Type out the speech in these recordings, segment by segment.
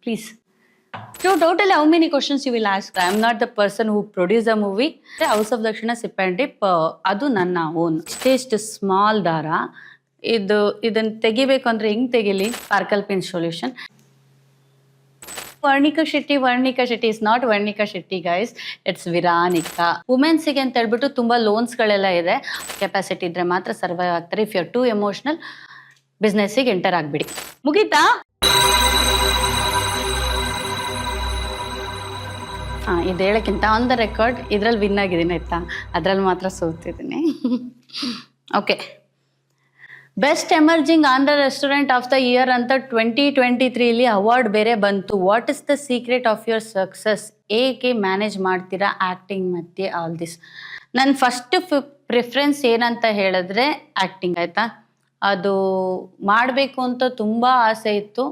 Please. So totally how many questions you will ask? I am not the person who produced a movie. House of Dakshina Sip and Dip ಅದು ನನ್ನ own. ಇಷ್ಟೇಷ್ಟು small ದಾರ ಇದನ್ನು ತೆಗಿಬೇಕು ಅಂದರೆ ಹೆಂಗೆ ತೆಗಿಲಿ? Sparkle pin solution. Varnika Shetty is not Varnika Shetty guys, it's Veronica. ವುಮೆನ್ಸಿಗೆ ಅಂತ ಹೇಳ್ಬಿಟ್ಟು ತುಂಬ ಲೋನ್ಸ್ಗಳೆಲ್ಲ ಇದೆ. ಕೆಪಾಸಿಟಿ ಇದ್ರೆ ಮಾತ್ರ ಸರ್ವೈವ್ ಆಗ್ತಾರೆ. If you are too emotional, ಬಿಸ್ನೆಸ್ಸಿಗೆ ಎಂಟರ್ ಆಗಿಬಿಡಿ. ಮುಗೀತಾ? ಇದು ಹೇಳೋಕ್ಕಿಂತ ಆನ್ ದ ರೆಕಾರ್ಡ್ ಇದರಲ್ಲಿ ವಿನ್ ಆಗಿದ್ದೀನಿ ಆಯ್ತಾ, ಅದರಲ್ಲಿ ಮಾತ್ರ ಸೋತಿದ್ದೀನಿ. Okay, best emerging Andhra restaurant of the year ಅಂತ 2023 ಅವಾರ್ಡ್ ಬೇರೆ ಬಂತು. What is the secret of your success? ಹೇಗೆ ಮ್ಯಾನೇಜ್ ಮಾಡ್ತೀರಾ ಆ್ಯಕ್ಟಿಂಗ್ ಮತ್ತು ಆಲ್ ದಿಸ್? ನನ್ನ ಫಸ್ಟ್ ಪ್ರಿಫರೆನ್ಸ್ ಏನಂತ ಹೇಳಿದ್ರೆ ಆ್ಯಕ್ಟಿಂಗ್ ಆಯಿತಾ. ಅದು ಮಾಡಬೇಕು ಅಂತ ತುಂಬ ಆಸೆ ಇತ್ತು.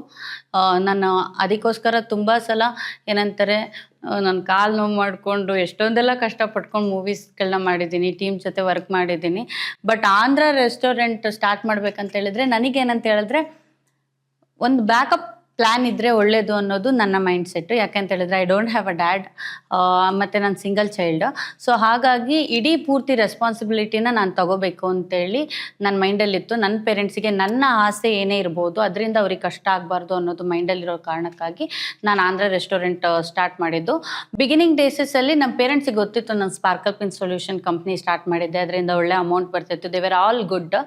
ನಾನು ಅದಕ್ಕೋಸ್ಕರ ತುಂಬ ಸಲ ಏನಂತಾರೆ, ನಾನು ಕಾಲು ನೋವು ಮಾಡಿಕೊಂಡು ಎಷ್ಟೊಂದೆಲ್ಲ ಕಷ್ಟಪಟ್ಕೊಂಡು ಮೂವೀಸ್ಗಳನ್ನ ಮಾಡಿದ್ದೀನಿ, ಟೀಮ್ ಜೊತೆ ವರ್ಕ್ ಮಾಡಿದ್ದೀನಿ. ಬಟ್ ಆಂಧ್ರ ರೆಸ್ಟೋರೆಂಟ್ ಸ್ಟಾರ್ಟ್ ಮಾಡ್ಬೇಕಂತ ಹೇಳಿದ್ರೆ ನನಗೇನಂತ ಹೇಳಿದ್ರೆ ಒಂದು ಬ್ಯಾಕಪ್ ಪ್ಲ್ಯಾನ್ ಇದ್ದರೆ ಒಳ್ಳೆಯದು ಅನ್ನೋದು ನನ್ನ ಮೈಂಡ್ ಸೆಟ್ಟು. ಯಾಕೆಂತ ಹೇಳಿದ್ರೆ I don't have a dad, ಮತ್ತು ನಾನು ಸಿಂಗಲ್ ಚೈಲ್ಡ್. ಸೊ ಹಾಗಾಗಿ ಇಡೀ ಪೂರ್ತಿ ರೆಸ್ಪಾನ್ಸಿಬಿಲಿಟಿನ ನಾನು ತಗೋಬೇಕು ಅಂತೇಳಿ ನನ್ನ ಮೈಂಡಲ್ಲಿತ್ತು. ನನ್ನ ಪೇರೆಂಟ್ಸಿಗೆ ನನ್ನ ಆಸೆ ಏನೇ ಇರ್ಬೋದು ಅದರಿಂದ ಅವ್ರಿಗೆ ಕಷ್ಟ ಆಗಬಾರ್ದು ಅನ್ನೋದು ಮೈಂಡಲ್ಲಿರೋ ಕಾರಣಕ್ಕಾಗಿ ನಾನು ಆಂಧ್ರ ರೆಸ್ಟೋರೆಂಟ್ ಸ್ಟಾರ್ಟ್ ಮಾಡಿದ್ದು. ಬಿಗಿನಿಂಗ್ ಡೇಸಸಲ್ಲಿ ನಮ್ಮ ಪೇರೆಂಟ್ಸಿಗೆ ಗೊತ್ತಿತ್ತು ನಾನು sparkle pin solution company start ಮಾಡಿದ್ದೆ, ಅದರಿಂದ ಒಳ್ಳೆ ಅಮೌಂಟ್ ಬರ್ತಿತ್ತು. They were all good.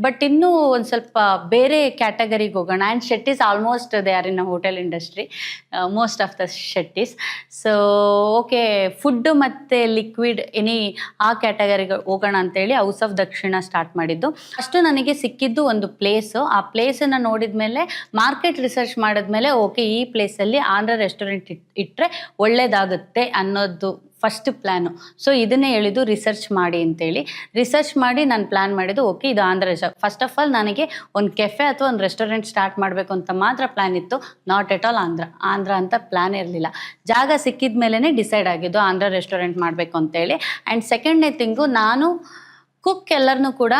But ಇನ್ನೂ ಒಂದು ಸ್ವಲ್ಪ ಬೇರೆ ಕ್ಯಾಟಗರಿಗೆ ಹೋಗೋಣ. And Shetty's almost they are in a hotel industry, most of the Shetty's. So okay, food ಮತ್ತು ಲಿಕ್ವಿಡ್ ಆ ಕ್ಯಾಟಗರಿಗೆ ಹೋಗೋಣ ಅಂತೇಳಿ ಹೌಸ್ ಆಫ್ ದಕ್ಷಿಣ ಸ್ಟಾರ್ಟ್ ಮಾಡಿದ್ದು. ಅಷ್ಟು ನನಗೆ ಸಿಕ್ಕಿದ್ದು ಒಂದು ಪ್ಲೇಸು. ಆ ಪ್ಲೇಸನ್ನು ನೋಡಿದ ಮೇಲೆ ಮಾರ್ಕೆಟ್ ರಿಸರ್ಚ್ ಮಾಡಿದ್ಮೇಲೆ ಓಕೆ, ಈ ಪ್ಲೇಸಲ್ಲಿ ಆಂಧ್ರ ರೆಸ್ಟೋರೆಂಟ್ ಇಟ್ಟರೆ ಒಳ್ಳೆಯದಾಗುತ್ತೆ ಅನ್ನೋದು ಫಸ್ಟ್ ಪ್ಲ್ಯಾನು. ಸೊ ಇದನ್ನೇ ಹೇಳಿದ್ದು ರಿಸರ್ಚ್ ಮಾಡಿ ಅಂತೇಳಿ. ರಿಸರ್ಚ್ ಮಾಡಿ ನಾನು ಪ್ಲ್ಯಾನ್ ಮಾಡಿದ್ದು ಓಕೆ ಇದು ಆಂಧ್ರ. ಫಸ್ಟ್ ಆಫ್ ಆಲ್ ನನಗೆ ಒಂದು ಕೆಫೆ ಅಥವಾ ಒಂದು ರೆಸ್ಟೋರೆಂಟ್ ಸ್ಟಾರ್ಟ್ ಮಾಡಬೇಕು ಅಂತ ಮಾತ್ರ ಪ್ಲ್ಯಾನ್ ಇತ್ತು. ನಾಟ್ ಎಟ್ ಆಲ್ ಆಂಧ್ರ ಅಂತ ಪ್ಲ್ಯಾನ್ ಇರಲಿಲ್ಲ. ಜಾಗ ಸಿಕ್ಕಿದ ಮೇಲೇ ಡಿಸೈಡ್ ಆಗಿದ್ದು ಆಂಧ್ರ ರೆಸ್ಟೋರೆಂಟ್ ಮಾಡಬೇಕು ಅಂತೇಳಿ. ಆ್ಯಂಡ್ ಸೆಕೆಂಡ್ನೇ ಥಿಂಗು, ನಾನು ಕುಕ್ ಎಲ್ಲರನ್ನೂ ಕೂಡ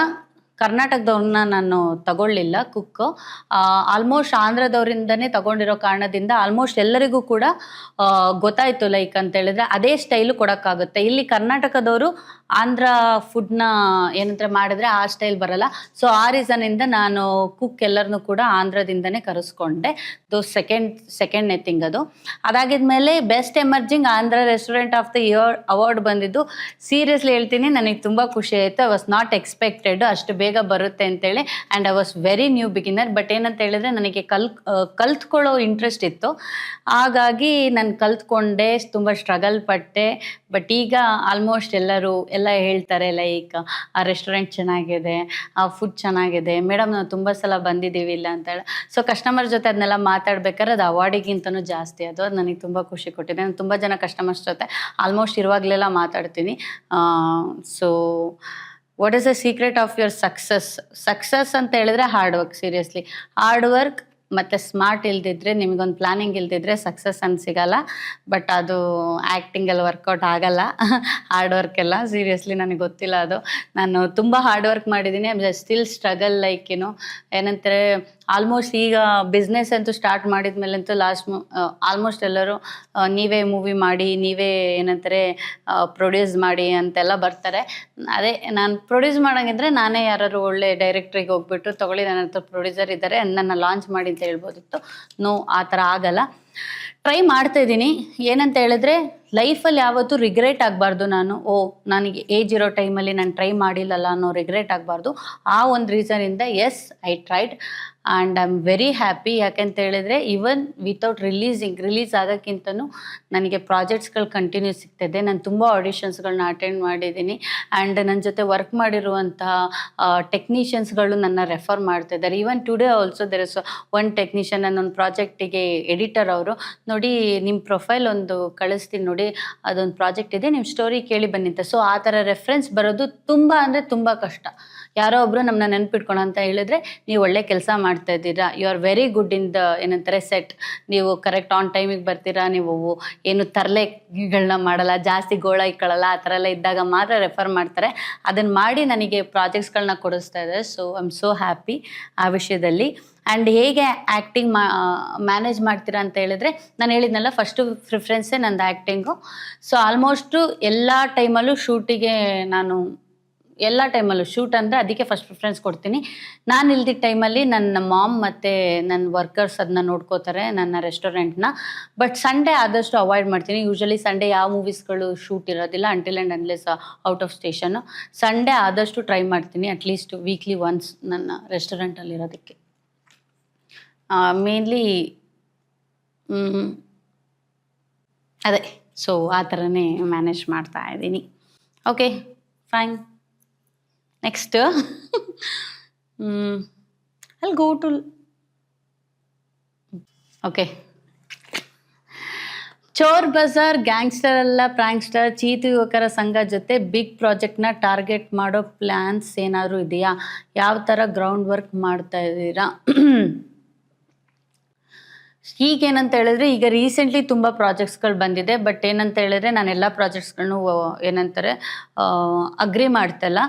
ಕರ್ನಾಟಕದವ್ರನ್ನ ನಾನು ತಗೊಳ್ಳಿಲ್ಲ. ಕುಕ್ಕು ಆಲ್ಮೋಸ್ಟ್ ಆಂಧ್ರದವರಿಂದನೇ ತಗೊಂಡಿರೋ ಕಾರಣದಿಂದ ಆಲ್ಮೋಸ್ಟ್ ಎಲ್ಲರಿಗೂ ಕೂಡ ಗೊತ್ತಾಯಿತು. ಲೈಕ್ ಅಂತ ಹೇಳಿದ್ರೆ ಅದೇ ಸ್ಟೈಲು ಕೊಡೋಕ್ಕಾಗುತ್ತೆ. ಇಲ್ಲಿ ಕರ್ನಾಟಕದವರು ಆಂಧ್ರ ಫುಡ್ನ ಏನಂತ ಮಾಡಿದ್ರೆ ಆ ಸ್ಟೈಲ್ ಬರಲ್ಲ. ಸೊ ಆ ರೀಸನಿಂದ ನಾನು ಕುಕ್ ಎಲ್ಲರನ್ನೂ ಕೂಡ ಆಂಧ್ರದಿಂದನೇ ಕರೆಸ್ಕೊಂಡೆ. ಸೆಕೆಂಡ್ನೇ ಥಿಂಗ್ ಅದು. ಅದಾಗಿದ್ಮೇಲೆ best emerging Andhra restaurant of the year award ಬಂದಿದ್ದು. ಸೀರಿಯಸ್ಲಿ ಹೇಳ್ತೀನಿ, ನನಗೆ ತುಂಬ ಖುಷಿ ಆಯಿತು. ಐ ವಾಸ್ ನಾಟ್ ಎಕ್ಸ್ಪೆಕ್ಟೆಡ್ ಅಷ್ಟು ಬೇಗ ಬರುತ್ತೆ ಅಂತೇಳಿ. And I was very new beginner. But ಏನಂತ ಹೇಳಿದ್ರೆ ನನಗೆ ಕಲ್ತ್ಕೊಳ್ಳೋ ಇಂಟ್ರೆಸ್ಟ್ ಇತ್ತು. ಹಾಗಾಗಿ ನಾನು ಕಲ್ತ್ಕೊಂಡೆ, ತುಂಬ ಸ್ಟ್ರಗಲ್ ಪಟ್ಟೆ. ಬಟ್ ಈಗ ಆಲ್ಮೋಸ್ಟ್ ಎಲ್ಲರೂ ಎಲ್ಲ ಹೇಳ್ತಾರೆ ಲೈಕ್ ಆ ರೆಸ್ಟೋರೆಂಟ್ ಚೆನ್ನಾಗಿದೆ, ಆ ಫುಡ್ ಚೆನ್ನಾಗಿದೆ, ಮೇಡಮ್ ನಾವು ತುಂಬ ಸಲ ಬಂದಿದ್ದೀವಿ ಇಲ್ಲ ಅಂತೇಳಿ. ಸೊ ಕಸ್ಟಮರ್ ಜೊತೆ ಅದನ್ನೆಲ್ಲ ಮಾತಾಡ್ಬೇಕಾದ್ರೆ ಅದು ಅವಾರ್ಡಿಗಿಂತನೂ ಜಾಸ್ತಿ ಅದು ನನಗೆ ತುಂಬ ಖುಷಿ ಕೊಟ್ಟಿದೆ. ನಾನು ತುಂಬ ಜನ ಕಸ್ಟಮರ್ಸ್ ಜೊತೆ ಆಲ್ಮೋಸ್ಟ್ ಇರುವಾಗಲೆಲ್ಲ ಮಾತಾಡ್ತೀನಿ. So what is the secret of your success ಅಂತ ಹೇಳಿದ್ರೆ hard work. Seriously hard work ಮತ್ತು ಸ್ಮಾರ್ಟ್ ಇಲ್ದಿದ್ರೆ, ನಿಮಗೊಂದು ಪ್ಲ್ಯಾನಿಂಗ್ ಇಲ್ದಿದ್ರೆ ಸಕ್ಸಸ್ ಅಂತ ಸಿಗಲ್ಲ. ಬಟ್ ಅದು ಆ್ಯಕ್ಟಿಂಗಲ್ಲಿ ವರ್ಕೌಟ್ ಆಗಲ್ಲ. ಹಾರ್ಡ್ ವರ್ಕ್ ಎಲ್ಲ ಸೀರಿಯಸ್ಲಿ ನನಗೆ ಗೊತ್ತಿಲ್ಲ ಅದು. ನಾನು ತುಂಬ ಹಾರ್ಡ್ ವರ್ಕ್ ಮಾಡಿದ್ದೀನಿ. ಐ ಸ್ಟಿಲ್ ಸ್ಟ್ರಗಲ್ ಲೈಕ್ ಏನಂತಾರೆ ಆಲ್ಮೋಸ್ಟ್ ಈಗ ಬಿಸ್ನೆಸ್ ಅಂತೂ ಸ್ಟಾರ್ಟ್ ಮಾಡಿದ ಮೇಲಂತೂ ಆಲ್ಮೋಸ್ಟ್ ಎಲ್ಲರೂ ನೀವೇ ಮೂವಿ ಮಾಡಿ, ನೀವೇ ಏನಂತಾರೆ ಪ್ರೊಡ್ಯೂಸ್ ಮಾಡಿ ಅಂತೆಲ್ಲ ಬರ್ತಾರೆ. ಅದೇ ನಾನು ಪ್ರೊಡ್ಯೂಸ್ ಮಾಡೋಂಗಿದ್ರೆ ನಾನೇ ಯಾರು ಒಳ್ಳೆ ಡೈರೆಕ್ಟ್ರಿಗೆ ಹೋಗ್ಬಿಟ್ಟು ತೊಗೊಳ್ಳಿ ನನ್ನ ಹತ್ರ ಪ್ರೊಡ್ಯೂಸರ್ ಇದ್ದಾರೆ ನನ್ನ ಲಾಂಚ್ ಮಾಡಿ ಅಂತ ಹೇಳ್ಬೋದಿತ್ತು. ನೋ, ಆ ಥರ ಆಗಲ್ಲ. ಟ್ರೈ ಮಾಡ್ತಾಯಿದ್ದೀನಿ. ಏನಂತ ಹೇಳಿದ್ರೆ ಲೈಫಲ್ಲಿ ಯಾವತ್ತೂ ರಿಗ್ರೆಟ್ ಆಗಬಾರ್ದು. ನನಗೆ ಏಜ್ ಇರೋ ಟೈಮಲ್ಲಿ ನಾನು ಟ್ರೈ ಮಾಡಿಲ್ಲಲ್ಲ ಅನ್ನೋ ರಿಗ್ರೆಟ್ ಆಗಬಾರ್ದು. ಆ ಒಂದು ರೀಸನಿಂದ as I tried and I am very happy. ಯಾಕೆಂತ ಹೇಳಿದ್ರೆ ಈವನ್ ವಿತೌಟ್ ರಿಲೀಸ್ ಆಗೋಕ್ಕಿಂತನೂ ನನಗೆ ಪ್ರಾಜೆಕ್ಟ್ಸ್ಗಳು ಕಂಟಿನ್ಯೂ ಸಿಗ್ತಾಯಿದೆ. ನಾನು ತುಂಬ ಆಡಿಷನ್ಸ್ಗಳನ್ನ ಅಟೆಂಡ್ ಮಾಡಿದ್ದೀನಿ. ಆ್ಯಂಡ್ ನನ್ನ ಜೊತೆ ವರ್ಕ್ ಮಾಡಿರುವಂತಹ ಟೆಕ್ನಿಷಿಯನ್ಸ್ಗಳು ನನ್ನ ರೆಫರ್ ಮಾಡ್ತಾಯಿದ್ದಾರೆ. Even today also there is one technician, ನನ್ನೊಂದು ಪ್ರಾಜೆಕ್ಟಿಗೆ ಎಡಿಟರ್ ಅವರು ನೋಡಿ ನಿಮ್ಮ ಪ್ರೊಫೈಲ್ ಒಂದು ಕಳಿಸ್ತೀನಿ ನೋಡಿ, ಅದೊಂದು ಪ್ರಾಜೆಕ್ಟ್ ಇದೆ, ನಿಮ್ಮ ಸ್ಟೋರಿ ಕೇಳಿ ಬನ್ನಿ ಅಂತ. ಸೊ ಆ ಥರ ರೆಫರೆನ್ಸ್ ಬರೋದು ತುಂಬ ಅಂದರೆ ತುಂಬ ಕಷ್ಟ. ಯಾರೋ ಒಬ್ಬರು ನಮ್ಮನ್ನ ನೆನ್ಪಿಟ್ಕೊಳ ಅಂತ ಹೇಳಿದ್ರೆ ನೀವು ಒಳ್ಳೆ ಕೆಲಸ ಮಾಡ್ತಾ ಇದ್ದೀರಾ, you are very good in the ಏನಂತಾರೆ ಸೆಟ್, ನೀವು ಕರೆಕ್ಟ್ ಆನ್ ಟೈಮಿಗೆ ಬರ್ತೀರಾ, ನೀವು ಏನು ತರಲೆಗಳನ್ನ ಮಾಡಲ್ಲ, ಜಾಸ್ತಿ ಗೋಳ ಇಕ್ಕೊಳ್ಳಲ್ಲ, ಆ ಥರ ಎಲ್ಲ ಇದ್ದಾಗ ಮಾತ್ರ ರೆಫರ್ ಮಾಡ್ತಾರೆ. ಅದನ್ನು ಮಾಡಿ ನನಗೆ ಪ್ರಾಜೆಕ್ಟ್ಸ್ಗಳನ್ನ ಕೊಡಿಸ್ತಾ ಇದೆ. So I am so happy ಆ ವಿಷಯದಲ್ಲಿ. ಆ್ಯಂಡ್ ಹೇಗೆ ಆ್ಯಕ್ಟಿಂಗ್ ಮ್ಯಾನೇಜ್ ಮಾಡ್ತೀರಾ ಅಂತ ಹೇಳಿದ್ರೆ, ನಾನು ಹೇಳಿದ್ನಲ್ಲ ಫಸ್ಟು ಪ್ರಿಫರೆನ್ಸೇ ನಂದು ಆ್ಯಕ್ಟಿಂಗು. ಸೊ ಆಲ್ಮೋಸ್ಟು ಎಲ್ಲ ಟೈಮಲ್ಲೂ ಶೂಟಿಗೆ ನಾನು ಶೂಟ್ ಅಂದರೆ ಅದಕ್ಕೆ ಫಸ್ಟ್ ಪ್ರಿಫರೆನ್ಸ್ ಕೊಡ್ತೀನಿ. ನಾನು ಇಲ್ದಿದ್ದ ಟೈಮಲ್ಲಿ ನನ್ನ ಮಾಮ್ ಮತ್ತು ನನ್ನ ವರ್ಕರ್ಸ್ ಅದನ್ನ ನೋಡ್ಕೋತಾರೆ, ನನ್ನ ರೆಸ್ಟೋರೆಂಟ್ನ. ಬಟ್ ಸಂಡೇ ಆದಷ್ಟು ಅವಾಯ್ಡ್ ಮಾಡ್ತೀನಿ. ಯೂಶ್ವಲಿ ಸಂಡೇ ಯಾವ ಮೂವೀಸ್ಗಳು ಶೂಟ್ ಇರೋದಿಲ್ಲ until and unless out of station. Sunday ಆದಷ್ಟು ಟ್ರೈ ಮಾಡ್ತೀನಿ ಅಟ್ಲೀಸ್ಟ್ ವೀಕ್ಲಿ ಒನ್ಸ್ ನನ್ನ ರೆಸ್ಟೋರೆಂಟಲ್ಲಿರೋದಕ್ಕೆ. ಮೇನ್ಲಿ ಅದೇ, ಸೊ ಆ ಥರನೇ ಮ್ಯಾನೇಜ್ ಮಾಡ್ತಾ ಇದ್ದೀನಿ. Okay fine. Next I'll go to okay. Chor Bazaar gangster ಅಲ್ಲ ಪ್ರಾಂಕ್ಸ್ಟರ್ ಚೀತು ಯುವಕರ ಸಂಘ ಜೊತೆ ಬಿಗ್ ಪ್ರಾಜೆಕ್ಟ್ನ ಟಾರ್ಗೆಟ್ ಮಾಡೋ ಪ್ಲ್ಯಾನ್ಸ್ ಏನಾದರೂ ಇದೆಯಾ? ಯಾವ ಥರ ಗ್ರೌಂಡ್ ವರ್ಕ್ ಮಾಡ್ತಾ ಇದ್ದೀರಾ? ಈಗೇನಂತ ಹೇಳಿದ್ರೆ, ಈಗ ರೀಸೆಂಟ್ಲಿ ತುಂಬ ಪ್ರಾಜೆಕ್ಟ್ಸ್ಗಳು ಬಂದಿದೆ. ಬಟ್ ಏನಂತ ಹೇಳಿದ್ರೆ, ನಾನು ಎಲ್ಲ ಪ್ರಾಜೆಕ್ಟ್ಸ್ಗಳನ್ನು ಏನಂತಾರೆ ಅಗ್ರಿ ಮಾಡ್ತಲ್ಲ.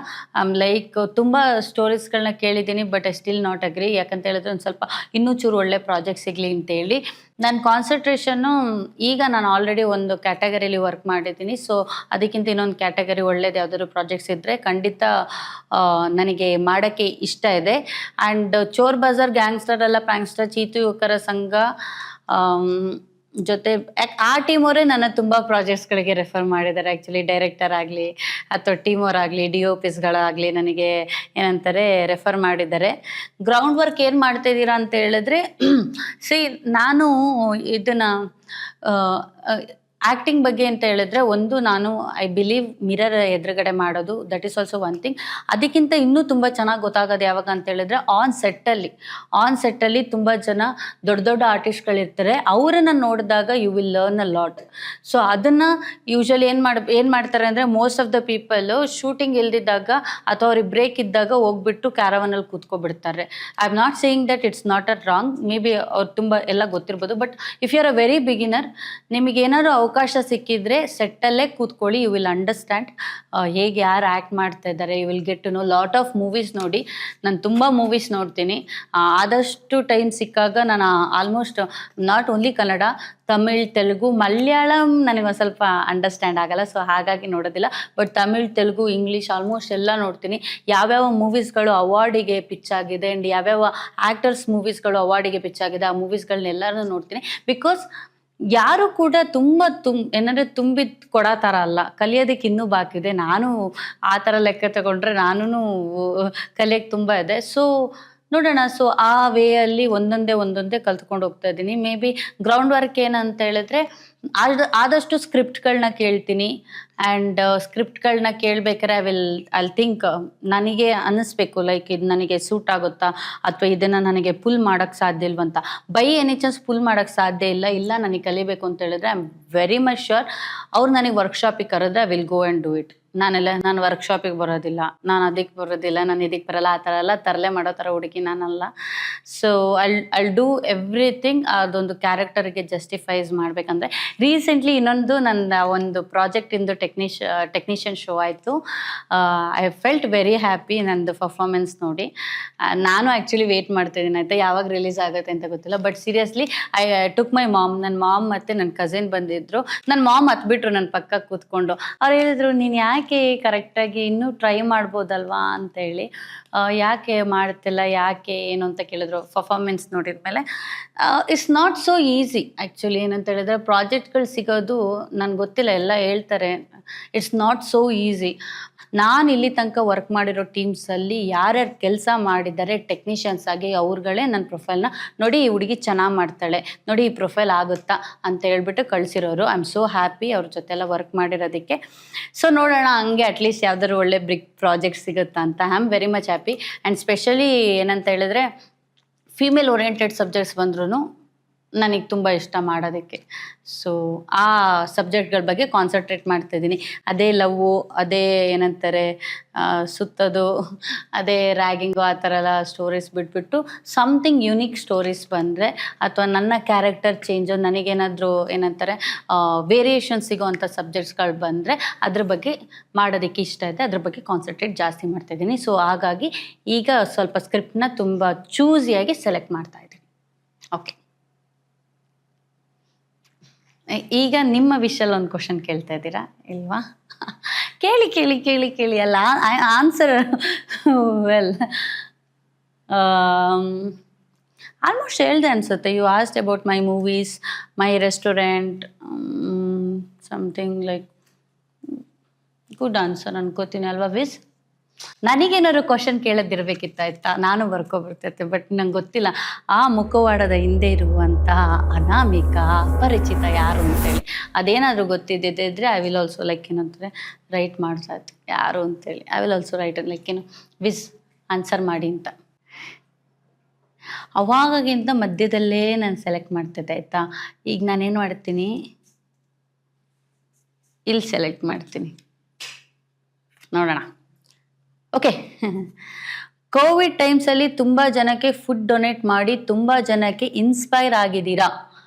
ಲೈಕ್ ತುಂಬ ಸ್ಟೋರೀಸ್ಗಳನ್ನ ಕೇಳಿದ್ದೀನಿ, but I still not agree. ಯಾಕಂತ ಹೇಳಿದ್ರೆ ಒಂದು ಸ್ವಲ್ಪ ಇನ್ನೂ ಚೂರು ಒಳ್ಳೆ ಪ್ರಾಜೆಕ್ಟ್ ಸಿಗಲಿ ಅಂತೇಳಿ ನನ್ನ ಕಾನ್ಸಂಟ್ರೇಷನ್ನು. ಈಗ ನಾನು ಆಲ್ರೆಡಿ ಒಂದು ಕ್ಯಾಟಗರಿಲಿ ವರ್ಕ್ ಮಾಡಿದ್ದೀನಿ. ಸೊ ಅದಕ್ಕಿಂತ ಇನ್ನೊಂದು ಕ್ಯಾಟಗರಿ ಒಳ್ಳೇದು ಯಾವುದಾದ್ರು ಪ್ರಾಜೆಕ್ಟ್ಸ್ ಇದ್ದರೆ ಖಂಡಿತ ನನಗೆ ಮಾಡೋಕ್ಕೆ ಇಷ್ಟ ಇದೆ. ಆ್ಯಂಡ್ ಚೋರ್ ಬಜಾರ್ ಗ್ಯಾಂಗ್ಸ್ಟರ್ ಅಲ್ಲ ಪ್ರಾಂಕ್ಸ್ಟರ್ ಚೀತು ಯುವಕರ ಸಂಘ ಜೊತೆ ಆ ಟೀಮ್ ಅವರೇ ನನ್ನ ತುಂಬ ಪ್ರಾಜೆಕ್ಟ್ಸ್ಗಳಿಗೆ ರೆಫರ್ ಮಾಡಿದ್ದಾರೆ. ಆ್ಯಕ್ಚುಲಿ ಡೈರೆಕ್ಟರ್ ಆಗಲಿ ಅಥವಾ ಟೀಮ್ ಅವರಾಗಲಿ DOPsಗಳಾಗಲಿ ನನಗೆ ಏನಂತಾರೆ ರೆಫರ್ ಮಾಡಿದ್ದಾರೆ. ಗ್ರೌಂಡ್ ವರ್ಕ್ ಏನು ಮಾಡ್ತಾಯಿದ್ದೀರಾ ಅಂತ ಹೇಳಿದ್ರೆ, ನಾನು ಇದನ್ನು ಆ್ಯಕ್ಟಿಂಗ್ ಬಗ್ಗೆ ಅಂತ ಹೇಳಿದ್ರೆ, ಒಂದು ನಾನು ಐ ಬಿಲೀವ್ ಮಿರರ್ ಎದುರುಗಡೆ ಮಾಡೋದು, that is also one thing. ಅದಕ್ಕಿಂತ ಇನ್ನೂ ತುಂಬ ಚೆನ್ನಾಗಿ ಗೊತ್ತಾಗೋದು ಯಾವಾಗ ಅಂತ ಹೇಳಿದ್ರೆ, ಆನ್ ಸೆಟ್ಟಲ್ಲಿ ತುಂಬ ಜನ ದೊಡ್ಡ ದೊಡ್ಡ ಆರ್ಟಿಸ್ಟ್ಗಳಿರ್ತಾರೆ. ಅವರನ್ನು ನೋಡಿದಾಗ you will learn a lot. So ಅದನ್ನು ಯೂಶ್ವಲಿ ಏನು ಮಾಡ್ತಾರೆ ಅಂದರೆ, most of the people shooting ಇಲ್ದಿದ್ದಾಗ ಅಥವಾ ಅವ್ರಿಗೆ ಬ್ರೇಕ್ ಇದ್ದಾಗ ಹೋಗ್ಬಿಟ್ಟು ಕ್ಯಾರವನಲ್ಲಿ ಕೂತ್ಕೊಬಿಡ್ತಾರೆ. I am not saying that it's not a wrong, maybe ಅವ್ರು ತುಂಬ ಎಲ್ಲ ಗೊತ್ತಿರ್ಬೋದು. But if you are a very beginner, ನಿಮಗೇನಾದ್ರು ಅವಕಾಶ ಸಿಕ್ಕಿದ್ರೆ ಸೆಟ್ಟಲ್ಲೇ ಕೂತ್ಕೊಳ್ಳಿ. ಯು ವಿಲ್ ಅಂಡರ್ಸ್ಟ್ಯಾಂಡ್ ಹೇಗೆ ಯಾರು ಆ್ಯಕ್ಟ್ ಮಾಡ್ತಾ ಇದ್ದಾರೆ. You will get to know lot of movies ನೋಡಿ. ನಾನು ತುಂಬ ಮೂವೀಸ್ ನೋಡ್ತೀನಿ. ಆದಷ್ಟು ಟೈಮ್ ಸಿಕ್ಕಾಗ ನಾನು almost not only Kannada, Tamil, Telugu, Malayalam ನನಗೆ ಒಂದು ಸ್ವಲ್ಪ ಅಂಡರ್ಸ್ಟ್ಯಾಂಡ್ ಆಗಲ್ಲ. ಸೊ ಹಾಗಾಗಿ ನೋಡೋದಿಲ್ಲ. But Tamil, Telugu, English almost ಎಲ್ಲ ನೋಡ್ತೀನಿ. ಯಾವ್ಯಾವ ಮೂವೀಸ್ಗಳು ಅವಾರ್ಡಿಗೆ ಪಿಚ್ ಆಗಿದೆ ಆ್ಯಂಡ್ ಯಾವ್ಯಾವ ಆ್ಯಕ್ಟರ್ಸ್ ಮೂವೀಸ್ಗಳು ಅವಾರ್ಡಿಗೆ ಪಿಚ್ ಆಗಿದೆ ಆ ಮೂವೀಸ್ಗಳನ್ನೆಲ್ಲರೂ ನೋಡ್ತೀನಿ. ಬಿಕಾಸ್ ಯಾರು ಕೂಡ ಏನಂದರೆ ತುಂಬಿದ ಕೊಡೋ ಥರ ಅಲ್ಲ, ಕಲಿಯೋದಕ್ಕೆ ಇನ್ನೂ ಬಾಕಿ ಇದೆ. ನಾನು ಆ ಥರ ಲೆಕ್ಕ ತಗೊಂಡ್ರೆ ನಾನು ಕಲಿಯೋಕ್ಕೆ ತುಂಬ ಇದೆ. ಸೊ ನೋಡೋಣ. ಸೊ ಆ ವೇಯಲ್ಲಿ ಒಂದೊಂದೇ ಕಲ್ತ್ಕೊಂಡು ಹೋಗ್ತಾ ಇದ್ದೀನಿ. ಮೇ ಬಿ ಗ್ರೌಂಡ್ ವರ್ಕ್ ಏನಂತ ಹೇಳಿದ್ರೆ, ಆದಷ್ಟು ಸ್ಕ್ರಿಪ್ಟ್ಗಳನ್ನ ಕೇಳ್ತೀನಿ. ಆ್ಯಂಡ್ ಸ್ಕ್ರಿಪ್ಟ್ಗಳನ್ನ ಕೇಳಬೇಕಾದ್ರೆ ಐ ಥಿಂಕ್ ನನಗೆ ಅನ್ನಿಸ್ಬೇಕು, ಲೈಕ್ ಇದು ನನಗೆ ಸೂಟ್ ಆಗುತ್ತಾ ಅಥವಾ ಇದನ್ನು ನನಗೆ ಪುಲ್ ಮಾಡೋಕ್ಕೆ ಸಾಧ್ಯ ಇಲ್ವಂತ. ಬೈ ಎನಿ ಚಾನ್ಸ್ ಪುಲ್ ಮಾಡೋಕ್ಕೆ ಸಾಧ್ಯ ಇಲ್ಲ ನನಗೆ ಕಲಿಬೇಕು ಅಂತ ಹೇಳಿದ್ರೆ I am very much sure ಅವ್ರು ನನಗೆ ವರ್ಕ್ಶಾಪಿಗೆ ಕರೆದ್ರೆ I will go and do it. ನಾನು ವರ್ಕ್ಶಾಪಿಗೆ ಬರೋದಿಲ್ಲ, ನಾನು ಅದಕ್ಕೆ ಬರೋದಿಲ್ಲ, ನಾನು ಇದಕ್ಕೆ ಬರಲ್ಲ, ಆ ಥರ ಎಲ್ಲ ತರಲೆ ಮಾಡೋ ಥರ ಹುಡುಗಿ ನಾನಲ್ಲ. ಸೊ ಐಲ್ ಡೂ ಎವ್ರಿಥಿಂಗ್ ಅದೊಂದು ಕ್ಯಾರೆಕ್ಟರ್ಗೆ ಜಸ್ಟಿಫೈಸ್ ಮಾಡಬೇಕಂದ್ರೆ. ರೀಸೆಂಟ್ಲಿ ಇನ್ನೊಂದು ನನ್ನ ಒಂದು ಪ್ರಾಜೆಕ್ಟಿಂದು ಟೆಕ್ನಿಷಿಯನ್ ಶೋ ಆಯಿತು. ಐ ಫೆಲ್ಟ್ ವೆರಿ ಹ್ಯಾಪಿ ನಂದು ಪರ್ಫಾರ್ಮೆನ್ಸ್ ನೋಡಿ. ನಾನು ಆ್ಯಕ್ಚುಲಿ ವೆಯ್ಟ್ ಮಾಡ್ತಾಯಿದ್ದೀನಿ ಆಯಿತಾ, ಯಾವಾಗ ರಿಲೀಸ್ ಆಗುತ್ತೆ ಅಂತ ಗೊತ್ತಿಲ್ಲ. But seriously I took my mom. ನನ್ನ ಮಾಮ್ ಮತ್ತು ನನ್ನ ಕಸಿನ್ ಬಂದಿದ್ದರು. ನನ್ನ ಮಾಮ್ ಹತ್ಬಿಟ್ರು ನನ್ನ ಪಕ್ಕ ಕೂತ್ಕೊಂಡು. ಅವ್ರು ಹೇಳಿದ್ರು, ನೀನು ಯಾಕೆ ಕರೆಕ್ಟಾಗಿ ಇನ್ನೂ ಟ್ರೈ ಮಾಡ್ಬೋದಲ್ವಾ ಅಂತೇಳಿ. ಯಾಕೆ ಮಾಡ್ತಿಲ್ಲ, ಯಾಕೆ ಏನು ಅಂತ ಕೇಳಿದ್ರು. ಪರ್ಫಾರ್ಮೆನ್ಸ್ ನೋಡಿದ್ಮೇಲೆ it's not so easy actually. ಏನಂತ ಹೇಳಿದ್ರೆ ಪ್ರಾಜೆಕ್ಟ್ಗಳು ಸಿಗೋದು ನನಗೆ ಗೊತ್ತಿಲ್ಲ, ಎಲ್ಲ ಹೇಳ್ತಾರೆ ಇಟ್ಸ್ ನಾಟ್ ಸೋ ಈಸಿ. ನಾನು ಇಲ್ಲಿ ತನಕ ವರ್ಕ್ ಮಾಡಿರೋ ಟೀಮ್ಸಲ್ಲಿ ಯಾರ್ಯಾರು ಕೆಲಸ ಮಾಡಿದ್ದಾರೆ ಟೆಕ್ನಿಷಿಯನ್ಸ್ ಆಗಿ, ಅವ್ರುಗಳೇ ನನ್ನ ಪ್ರೊಫೈಲ್ನ ನೋಡಿ, ಈ ಹುಡುಗಿ ಚೆನ್ನಾಗಿ ಮಾಡ್ತಾಳೆ ನೋಡಿ, ಈ ಪ್ರೊಫೈಲ್ ಆಗುತ್ತಾ ಅಂತ ಹೇಳ್ಬಿಟ್ಟು ಕಳಿಸಿರೋರು. ಐ ಆಮ್ ಸೋ ಹ್ಯಾಪಿ ಅವ್ರ ಜೊತೆಲ್ಲ ವರ್ಕ್ ಮಾಡಿರೋದಕ್ಕೆ. ಸೊ ನೋಡೋಣ, ಹಂಗೆ ಅಟ್ಲೀಸ್ಟ್ ಯಾವ್ದಾದ್ರು ಒಳ್ಳೆ ಬಿಗ್ ಪ್ರಾಜೆಕ್ಟ್ ಸಿಗುತ್ತಾ ಅಂತ. I am very much happy. And specially ಏನಂತ ಹೇಳಿದ್ರೆ, ಫೀಮೇಲ್ ಓರಿಯೆಂಟೆಡ್ ಸಬ್ಜೆಕ್ಟ್ಸ್ ಬಂದ್ರೂ ನನಗೆ ತುಂಬ ಇಷ್ಟ ಮಾಡೋದಕ್ಕೆ. ಸೊ ಆ ಸಬ್ಜೆಕ್ಟ್ಗಳ ಬಗ್ಗೆ ಕಾನ್ಸಂಟ್ರೇಟ್ ಮಾಡ್ತಾಯಿದ್ದೀನಿ. ಅದೇ ಲವ್ವು, ಅದೇ ಏನಂತಾರೆ ಸುತ್ತೋದು, ಅದೇ ರ್ಯಾಗಿಂಗು, ಆ ಥರ ಎಲ್ಲ ಸ್ಟೋರೀಸ್ ಬಿಟ್ಬಿಟ್ಟು ಸಮಥಿಂಗ್ ಯುನೀಕ್ ಸ್ಟೋರೀಸ್ ಬಂದರೆ, ಅಥವಾ ನನ್ನ ಕ್ಯಾರೆಕ್ಟರ್ ಚೇಂಜು, ನನಗೇನಾದರೂ ಏನಂತಾರೆ ವೇರಿಯೇಷನ್ ಸಿಗೋವಂಥ ಸಬ್ಜೆಕ್ಟ್ಸ್ಗಳು ಬಂದರೆ ಅದ್ರ ಬಗ್ಗೆ ಮಾಡೋದಕ್ಕೆ ಇಷ್ಟ ಇದೆ. ಅದ್ರ ಬಗ್ಗೆ ಕಾನ್ಸಂಟ್ರೇಟ್ ಜಾಸ್ತಿ ಮಾಡ್ತಾಯಿದ್ದೀನಿ. ಸೊ ಹಾಗಾಗಿ ಈಗ ಸ್ವಲ್ಪ ಸ್ಕ್ರಿಪ್ಟ್ನ ತುಂಬ ಚೂಸಿಯಾಗಿ ಸೆಲೆಕ್ಟ್ ಮಾಡ್ತಾಯಿದ್ದೀನಿ. ಓಕೆ, ಈಗ ನಿಮ್ಮ ವಿಷಯಲ್ಲಿ ಒಂದು ಕ್ವಶನ್ ಕೇಳ್ತಾ ಇದ್ದೀರಾ ಇಲ್ವಾ? ಕೇಳಿ ಕೇಳಿ ಕೇಳಿ ಕೇಳಿ ಅಲ್ಲ, ಆನ್ಸರ್ ವೆಲ್ ಆಲ್ಮೋಸ್ಟ್ ಹೇಳ್ದೆ ಅನ್ಸುತ್ತೆ. You asked about my movies, my restaurant, something like good answer ಅನ್ಕೋತೀನಿ ಅಲ್ವಾ ವಿಸ್? ನನಗೇನಾದ್ರು ಕ್ವಶನ್ ಕೇಳೋದಿರ್ಬೇಕಿತ್ತಾಯ್ತಾ, ನಾನು ಬರ್ಕೊಬರ್ತೈತೆ. ಬಟ್ ನಂಗೆ ಗೊತ್ತಿಲ್ಲ ಆ ಮುಖವಾಡದ ಹಿಂದೆ ಇರುವಂತಹ ಅನಾಮಿಕಾ ಅಪರಿಚಿತ ಯಾರು ಅಂತೇಳಿ. ಅದೇನಾದರೂ ಗೊತ್ತಿದ್ದಿದ್ರೆ ಐ ವಿಲ್ ಆಲ್ಸೋ ಲೈಕ್ ಏನಂತಾರೆ ರೈಟ್ ಮಾಡ್ತಾ ಇತ್ತು ಯಾರು ಅಂತೇಳಿ. I will also right like ಏನು ವಿಸ್ ಆನ್ಸರ್ ಮಾಡಿ ಅಂತ. ಅವಾಗಗಿಂತ ಮಧ್ಯದಲ್ಲೇ ನಾನು ಸೆಲೆಕ್ಟ್ ಮಾಡ್ತಿದ್ದೆ ಆಯಿತಾ. ಈಗ ನಾನೇನು ಮಾಡ್ತೀನಿ, ಇಲ್ಲಿ ಸೆಲೆಕ್ಟ್ ಮಾಡ್ತೀನಿ, ನೋಡೋಣ. ಓಕೆ, ಕೋವಿಡ್ ಟೈಮ್ಸಲ್ಲಿ ತುಂಬ ಜನಕ್ಕೆ ಫುಡ್ ಡೊನೇಟ್ ಮಾಡಿ ತುಂಬ ಜನಕ್ಕೆ ಇನ್ಸ್ಪೈರ್ ಆಗಿದ್ದೀರಾ.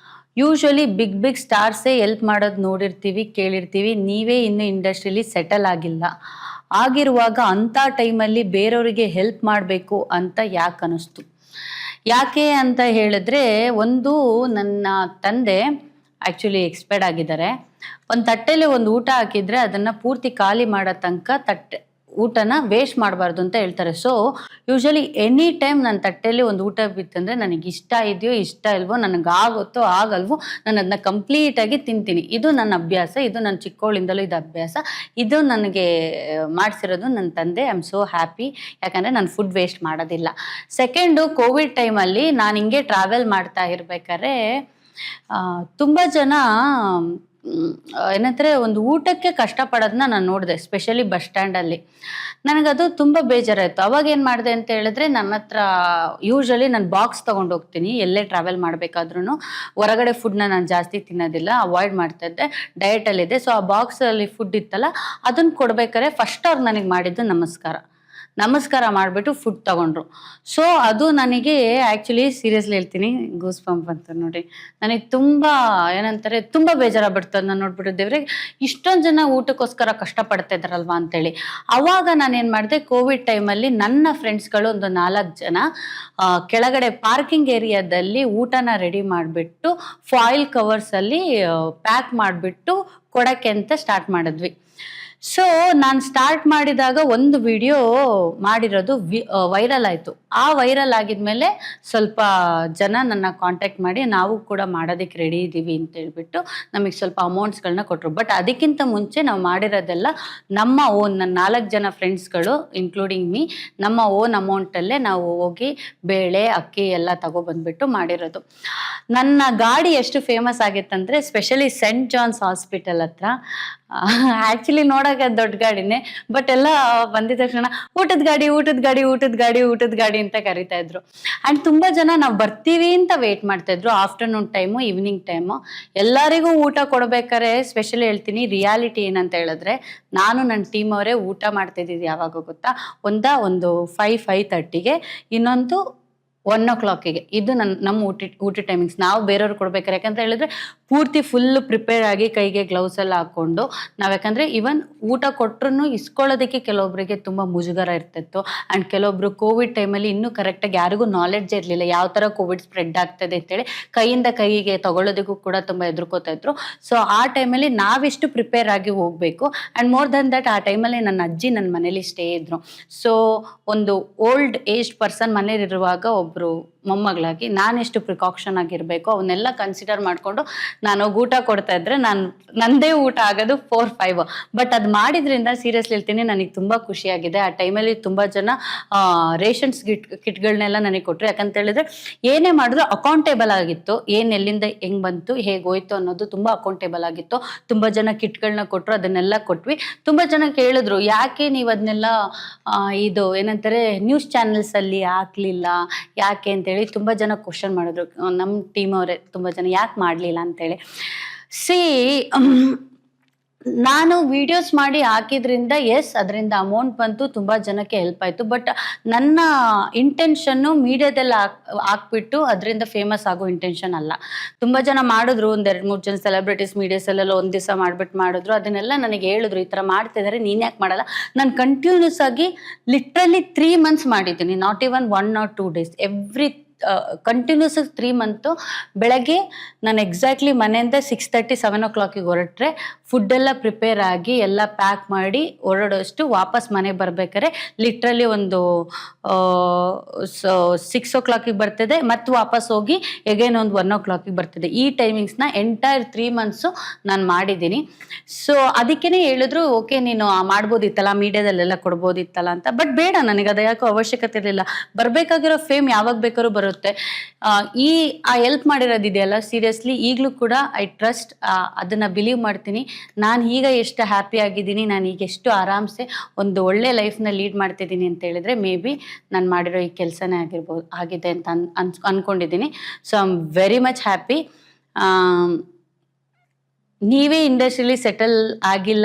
ಯೂಶ್ವಲಿ ಬಿಗ್ ಸ್ಟಾರ್ಸೇ ಹೆಲ್ಪ್ ಮಾಡೋದು ನೋಡಿರ್ತೀವಿ, ಕೇಳಿರ್ತೀವಿ. ನೀವೇ ಇನ್ನೂ ಇಂಡಸ್ಟ್ರಿಲಿ ಸೆಟಲ್ ಆಗಿಲ್ಲ. ಆಗಿರುವಾಗ ಅಂಥ ಟೈಮಲ್ಲಿ ಬೇರೆಯವರಿಗೆ ಹೆಲ್ಪ್ ಮಾಡಬೇಕು ಅಂತ ಯಾಕೆ ಅನ್ನಿಸ್ತು? ಯಾಕೆ ಅಂತ ಹೇಳಿದ್ರೆ, ಒಂದು ನನ್ನ ತಂದೆ ಆ್ಯಕ್ಚುಲಿ ಎಕ್ಸ್ಪೈರ್ಡ್ ಆಗಿದ್ದಾರೆ. ಒಂದು ತಟ್ಟೆಲಿ ಒಂದು ಊಟ ಹಾಕಿದರೆ ಅದನ್ನು ಪೂರ್ತಿ ಖಾಲಿ ಮಾಡೋ ತನಕ ಊಟನ ವೇಸ್ಟ್ ಮಾಡಬಾರ್ದು ಅಂತ ಹೇಳ್ತಾರೆ. ಸೊ ಯೂಶ್ವಲಿ ಎನಿ ಟೈಮ್ ನನ್ನ ತಟ್ಟೆಯಲ್ಲಿ ಒಂದು ಊಟ ಬಿತ್ತಂದರೆ ನನಗೆ ಇಷ್ಟ ಇದೆಯೋ ಇಷ್ಟ ಇಲ್ವೋ, ನನಗೆ ಆಗುತ್ತೋ ಆಗಲ್ವೋ, ನಾನು ಅದನ್ನ ಕಂಪ್ಲೀಟಾಗಿ ತಿಂತೀನಿ. ಇದು ನನ್ನ ಅಭ್ಯಾಸ, ಇದು ನನ್ನ ಚಿಕ್ಕವಳಿಂದಲೂ ಇದು ಅಭ್ಯಾಸ. ಇದು ನನಗೆ ಮಾಡಿಸಿರೋದು ನನ್ನ ತಂದೆ. ಐ ಆಮ್ ಸೋ ಹ್ಯಾಪಿ, ಯಾಕಂದರೆ ನಾನು ಫುಡ್ ವೇಸ್ಟ್ ಮಾಡೋದಿಲ್ಲ. ಸೆಕೆಂಡು, ಕೋವಿಡ್ ಟೈಮಲ್ಲಿ ನಾನು ಹಿಂಗೆ ಟ್ರಾವೆಲ್ ಮಾಡ್ತಾ ಇರ್ಬೇಕಾದ್ರೆ ತುಂಬ ಜನ ಏನಂದರೆ ಒಂದು ಊಟಕ್ಕೆ ಕಷ್ಟಪಡೋದನ್ನ ನಾನು ನೋಡಿದೆ, ಸ್ಪೆಷಲಿ ಬಸ್ ಸ್ಟ್ಯಾಂಡಲ್ಲಿ. ನನಗದು ತುಂಬ ಬೇಜಾರಾಯಿತು. ಅವಾಗ ಏನು ಮಾಡಿದೆ ಅಂತ ಹೇಳಿದ್ರೆ, ನನ್ನ ಹತ್ರ ಯೂಶ್ವಲಿ ನಾನು ಬಾಕ್ಸ್ ತೊಗೊಂಡು ಹೋಗ್ತೀನಿ ಎಲ್ಲೇ ಟ್ರಾವೆಲ್ ಮಾಡಬೇಕಾದ್ರೂ. ಹೊರಗಡೆ ಫುಡ್ನ ನಾನು ಜಾಸ್ತಿ ತಿನ್ನೋದಿಲ್ಲ, ಅವಾಯ್ಡ್ ಮಾಡ್ತಾಯಿದ್ದೆ, ಡಯಟಲ್ಲಿದ್ದೆ. ಸೊ ಆ ಬಾಕ್ಸಲ್ಲಿ ಫುಡ್ ಇತ್ತಲ್ಲ, ಅದನ್ನು ಕೊಡ್ಬೇಕಾದ್ರೆ ಫಸ್ಟ್ ಅವ್ರು ನನಗೆ ಮಾಡಿದ್ದು ನಮಸ್ಕಾರ ಮಾಡಿಬಿಟ್ಟು ಫುಡ್ ತೊಗೊಂಡ್ರು. ಸೊ ಅದು ನನಗೆ ಆ್ಯಕ್ಚುಲಿ ಸೀರಿಯಸ್ಲಿ ಹೇಳ್ತೀನಿ, ಗೂಸ್ ಪಂಪ್ ಅಂತ ನೋಡಿ, ನನಗೆ ತುಂಬ ಏನಂತಾರೆ ತುಂಬ ಬೇಜಾರಾಗ್ಬಿಡ್ತದೆ. ನಾನು ನೋಡ್ಬಿಟ್ಟು ದೇವ್ರೆ, ಇಷ್ಟೊಂದು ಜನ ಊಟಕ್ಕೋಸ್ಕರ ಕಷ್ಟಪಡ್ತಾ ಇದ್ದಾರಲ್ವಾ ಅಂತೇಳಿ. ಆವಾಗ ನಾನೇನು ಮಾಡಿದೆ, ಕೋವಿಡ್ ಟೈಮಲ್ಲಿ ನನ್ನ ಫ್ರೆಂಡ್ಸ್ಗಳು ಒಂದು 4 ಜನ ಕೆಳಗಡೆ ಪಾರ್ಕಿಂಗ್ ಏರಿಯಾದಲ್ಲಿ ಊಟನ ರೆಡಿ ಮಾಡಿಬಿಟ್ಟು ಫಾಯಿಲ್ ಕವರ್ಸಲ್ಲಿ ಪ್ಯಾಕ್ ಮಾಡಿಬಿಟ್ಟು ಕೊಡೋಕ್ಕೆ ಅಂತ ಸ್ಟಾರ್ಟ್ ಮಾಡಿದ್ವಿ. ಸೊ ನಾನು ಸ್ಟಾರ್ಟ್ ಮಾಡಿದಾಗ ಒಂದು ವಿಡಿಯೋ ಮಾಡಿರೋದು ವೈರಲ್ ಆಯಿತು. ಆ ವೈರಲ್ ಆಗಿದ್ಮೇಲೆ ಸ್ವಲ್ಪ ಜನ ನನ್ನ ಕಾಂಟ್ಯಾಕ್ಟ್ ಮಾಡಿ ನಾವು ಕೂಡ ಮಾಡೋದಕ್ಕೆ ರೆಡಿ ಇದ್ದೀವಿ ಅಂತ ಹೇಳ್ಬಿಟ್ಟು ನಮಗೆ ಸ್ವಲ್ಪ ಅಮೌಂಟ್ಸ್ಗಳನ್ನ ಕೊಟ್ಟರು. ಬಟ್ ಅದಕ್ಕಿಂತ ಮುಂಚೆ ನಾವು ಮಾಡಿರೋದೆಲ್ಲ ನಮ್ಮ ಓನ್, ನನ್ನ 4 ಜನ ಫ್ರೆಂಡ್ಸ್ಗಳು ಇನ್ಕ್ಲೂಡಿಂಗ್ ಮೀ, ನಮ್ಮ ಓನ್ ಅಮೌಂಟಲ್ಲೇ ನಾವು ಹೋಗಿ ಬೇಳೆ ಅಕ್ಕಿ ಎಲ್ಲ ತಗೊಬಂದ್ಬಿಟ್ಟು ಮಾಡಿರೋದು. ನನ್ನ ಗಾಡಿ ಎಷ್ಟು ಫೇಮಸ್ ಆಗಿತ್ತಂದರೆ, ಸ್ಪೆಷಲಿ ಸೆಂಟ್ ಜಾನ್ಸ್ ಹಾಸ್ಪಿಟಲ್ ಹತ್ರ, ಆ್ಯಕ್ಚುಲಿ ನೋಡೋಕೆ ದೊಡ್ಡ ಗಾಡಿನೇ, ಬಟ್ ಎಲ್ಲ ಬಂದಿದ ತಕ್ಷಣ ಊಟದ ಗಾಡಿ ಅಂತ ಕರಿತಾ ಇದ್ರು. ಆ್ಯಂಡ್ ತುಂಬ ಜನ ನಾವು ಬರ್ತೀವಿ ಅಂತ ವೇಟ್ ಮಾಡ್ತಾಯಿದ್ರು. ಆಫ್ಟರ್ನೂನ್ ಟೈಮು, ಈವ್ನಿಂಗ್ ಟೈಮು ಎಲ್ಲರಿಗೂ ಊಟ ಕೊಡ್ಬೇಕಾದ್ರೆ ಸ್ಪೆಷಲಿ ಹೇಳ್ತೀನಿ, ರಿಯಾಲಿಟಿ ಏನಂತ ಹೇಳಿದ್ರೆ, ನಾನು ನನ್ನ ಟೀಮ್ ಅವರೇ ಊಟ ಮಾಡ್ತಿದ್ದಿದ್ದು ಯಾವಾಗ ಗೊತ್ತಾ, ಒಂದು 5:30ಗೆ, ಇನ್ನೊಂದು 1 o'clockಗೆ. ಇದು ನಮ್ಮ ಊಟ ಟೈಮಿಂಗ್ಸ್. ನಾವು ಬೇರೆಯವ್ರು ಕೊಡ್ಬೇಕಾರೆ, ಯಾಕಂತ ಹೇಳಿದ್ರೆ ಪೂರ್ತಿ ಫುಲ್ಲು ಪ್ರಿಪೇರ್ ಆಗಿ ಕೈಗೆ ಗ್ಲೌಸ್ ಎಲ್ಲ ಹಾಕ್ಕೊಂಡು ನಾವು, ಯಾಕಂದರೆ ಈವನ್ ಊಟ ಕೊಟ್ಟರು ಇಸ್ಕೊಳ್ಳೋದಕ್ಕೆ ಕೆಲವೊಬ್ಬರಿಗೆ ತುಂಬ ಮುಜುಗರ ಇರ್ತಿತ್ತು. ಆ್ಯಂಡ್ ಕೆಲವೊಬ್ರು ಕೋವಿಡ್ ಟೈಮಲ್ಲಿ ಇನ್ನೂ ಕರೆಕ್ಟಾಗಿ ಯಾರಿಗೂ ನಾಲೆಡ್ಜ್ ಇರಲಿಲ್ಲ ಯಾವ ಥರ ಕೋವಿಡ್ ಸ್ಪ್ರೆಡ್ ಆಗ್ತದೆ ಅಂತೇಳಿ, ಕೈಯಿಂದ ಕೈಗೆ ತಗೊಳ್ಳೋದಕ್ಕೂ ಕೂಡ ತುಂಬ ಹೆದರ್ಕೋತಾ ಇದ್ರು. ಸೊ ಆ ಟೈಮಲ್ಲಿ ನಾವೆಷ್ಟು ಪ್ರಿಪೇರ್ ಆಗಿ ಹೋಗಬೇಕು. ಆ್ಯಂಡ್ ಮೋರ್ ದನ್ ದಟ್, ಆ ಟೈಮಲ್ಲಿ ನನ್ನ ಅಜ್ಜಿ ನನ್ನ ಮನೇಲಿ ಸ್ಟೇ ಇದ್ರು. ಸೊ ಒಂದು ಓಲ್ಡ್ ಏಜ್ಡ್ ಪರ್ಸನ್ ಮನೇಲಿರುವಾಗ ಒಬ್ಬರು ಮೊಮ್ಮಗಳಾಗಿ ನಾನೆಷ್ಟು ಪ್ರಿಕಾಕ್ಷನ್ ಆಗಿರಬೇಕು ಅವನ್ನೆಲ್ಲ ಕನ್ಸಿಡರ್ ಮಾಡಿಕೊಂಡು ನಾನು ಊಟ ಕೊಡ್ತಾ ಇದ್ರೆ ನಂದೇ ಊಟ ಆಗೋದು 4-5. ಬಟ್ ಅದು ಮಾಡಿದ್ರಿಂದ ಸೀರಿಯಸ್ಲಿ ಹೇಳ್ತೀನಿ, ನನಗೆ ತುಂಬ ಖುಷಿಯಾಗಿದೆ. ಆ ಟೈಮಲ್ಲಿ ತುಂಬ ಜನ ರೇಷನ್ಸ್ ಕಿಟ್ಗಳನ್ನೆಲ್ಲ ನನಗೆ ಕೊಟ್ಟರು. ಯಾಕಂತ ಹೇಳಿದ್ರೆ ಏನೇ ಮಾಡಿದ್ರು ಅಕೌಂಟೇಬಲ್ ಆಗಿತ್ತು, ಏನು ಎಲ್ಲಿಂದ ಹೆಂಗೆ ಬಂತು, ಹೇಗೆ ಹೋಯ್ತು ಅನ್ನೋದು ತುಂಬ ಅಕೌಂಟೇಬಲ್ ಆಗಿತ್ತು. ತುಂಬ ಜನ ಕಿಟ್ಗಳನ್ನ ಕೊಟ್ಟರು, ಅದನ್ನೆಲ್ಲ ಕೊಟ್ವಿ. ತುಂಬ ಜನ ಕೇಳಿದ್ರು, ಯಾಕೆ ನೀವು ಅದನ್ನೆಲ್ಲ ಇದು ಏನಂತಾರೆ ನ್ಯೂಸ್ ಚಾನೆಲ್ಸಲ್ಲಿ ಹಾಕಲಿಲ್ಲ, ಯಾಕೆ ಅಂತೇಳಿ ತುಂಬ ಜನ ಕ್ವಶನ್ ಮಾಡಿದ್ರು, ನಮ್ಮ ಟೀಮ್ ಅವರೇ ತುಂಬ ಜನ ಯಾಕೆ ಮಾಡಲಿಲ್ಲ ಅಂತೇಳಿ. ಸಿ ನಾನು ವಿಡಿಯೋಸ್ ಮಾಡಿ ಹಾಕಿದ್ರಿಂದ ಎಸ್ ಅದರಿಂದ ಅಮೌಂಟ್ ಬಂತು, ತುಂಬ ಜನಕ್ಕೆ ಹೆಲ್ಪ್ ಆಯಿತು. ಬಟ್ ನನ್ನ ಇಂಟೆನ್ಷನ್ನು ಮೀಡಿಯಾದಲ್ಲಿ ಹಾಕ್ಬಿಟ್ಟು ಅದರಿಂದ ಫೇಮಸ್ ಆಗೋ ಇಂಟೆನ್ಷನ್ ಅಲ್ಲ. ತುಂಬ ಜನ ಮಾಡಿದ್ರು, ಒಂದು 2-3 ಜನ ಸೆಲೆಬ್ರಿಟೀಸ್ ಮೀಡಿಯಾಸಲ್ಲೆಲ್ಲ ಒಂದು ದಿವಸ ಮಾಡಿದ್ರು. ಅದನ್ನೆಲ್ಲ ನನಗೆ ಹೇಳಿದ್ರು, ಈ ಥರ ಮಾಡ್ತಿದ್ದಾರೆ, ನೀನು ಯಾಕೆ ಮಾಡಲ್ಲ. ನಾನು ಕಂಟಿನ್ಯೂಸ್ ಆಗಿ ಲಿಟ್ರಲಿ 3 months ಮಾಡಿದ್ದೀನಿ, not even 1 or 2 days. Continuous 3 months ಬೆಳಗ್ಗೆ ನಾನು ಎಕ್ಸಾಕ್ಟ್ಲಿ ಮನೆಯಿಂದ 6:30-7 o'clock ಹೊರಟ್ರೆ ಫುಡ್ಡೆಲ್ಲ ಪ್ರಿಪೇರ್ ಆಗಿ ಎಲ್ಲ ಪ್ಯಾಕ್ ಮಾಡಿ ಹೊರಡೋಷ್ಟು ವಾಪಸ್ ಮನೆಗೆ ಬರ್ಬೇಕಾದ್ರೆ ಲಿಟ್ರಲಿ ಒಂದು 6 o'clock ಬರ್ತಿದೆ, ಮತ್ತು ವಾಪಸ್ ಹೋಗಿ ಎಗೇನ್ ಒಂದು 1 o'clock ಬರ್ತಿದೆ. ಈ ಟೈಮಿಂಗ್ಸ್ನ ಎಂಟೈರ್ 3 months ನಾನು ಮಾಡಿದ್ದೀನಿ. ಸೊ ಅದಕ್ಕೇ ಹೇಳಿದ್ರು, ಓಕೆ ನೀನು ಮಾಡ್ಬೋದಿತ್ತಲ್ಲ, ಮೀಡಿಯಾದಲ್ಲೆಲ್ಲ ಕೊಡ್ಬೋದಿತ್ತಲ್ಲ ಅಂತ. ಬಟ್ ಬೇಡ, ನನಗೆ ಅದು ಯಾಕೋ ಅವಶ್ಯಕತೆ ಇರಲಿಲ್ಲ. ಬರಬೇಕಾಗಿರೋ ಫೇಮ್ ಯಾವಾಗ ಬೇಕಾದ್ರೂ ಬರುತ್ತೆ. ಆ ಹೆಲ್ಪ್ ಮಾಡಿರೋದಿದೆಯಲ್ಲ, ಸೀರಿಯಸ್ಲಿ ಈಗಲೂ ಕೂಡ ಐ ಟ್ರಸ್ಟ್, ಅದನ್ನು ಬಿಲೀವ್ ಮಾಡ್ತೀನಿ. ನಾನು ಈಗ ಎಷ್ಟು ಹ್ಯಾಪಿ ಆಗಿದ್ದೀನಿ, ನಾನು ಈಗ ಎಷ್ಟು ಆರಾಮ್ಸೆ ಒಂದು ಒಳ್ಳೆ ಲೈಫ್ನ ಲೀಡ್ ಮಾಡ್ತಿದ್ದೀನಿ ಅಂತ ಹೇಳಿದ್ರೆ ಮೇ ಬಿ ನಾನು ಮಾಡಿರೋ ಈ ಕೆಲಸನೇ ಆಗಿದೆ ಅಂತ ಅನ್ಕೊಂಡಿದ್ದೀನಿ. So I am very much happy. ನೀವೇ ಇಂಡಸ್ಟ್ರಿಯಲ್ಲಿ ಸೆಟಲ್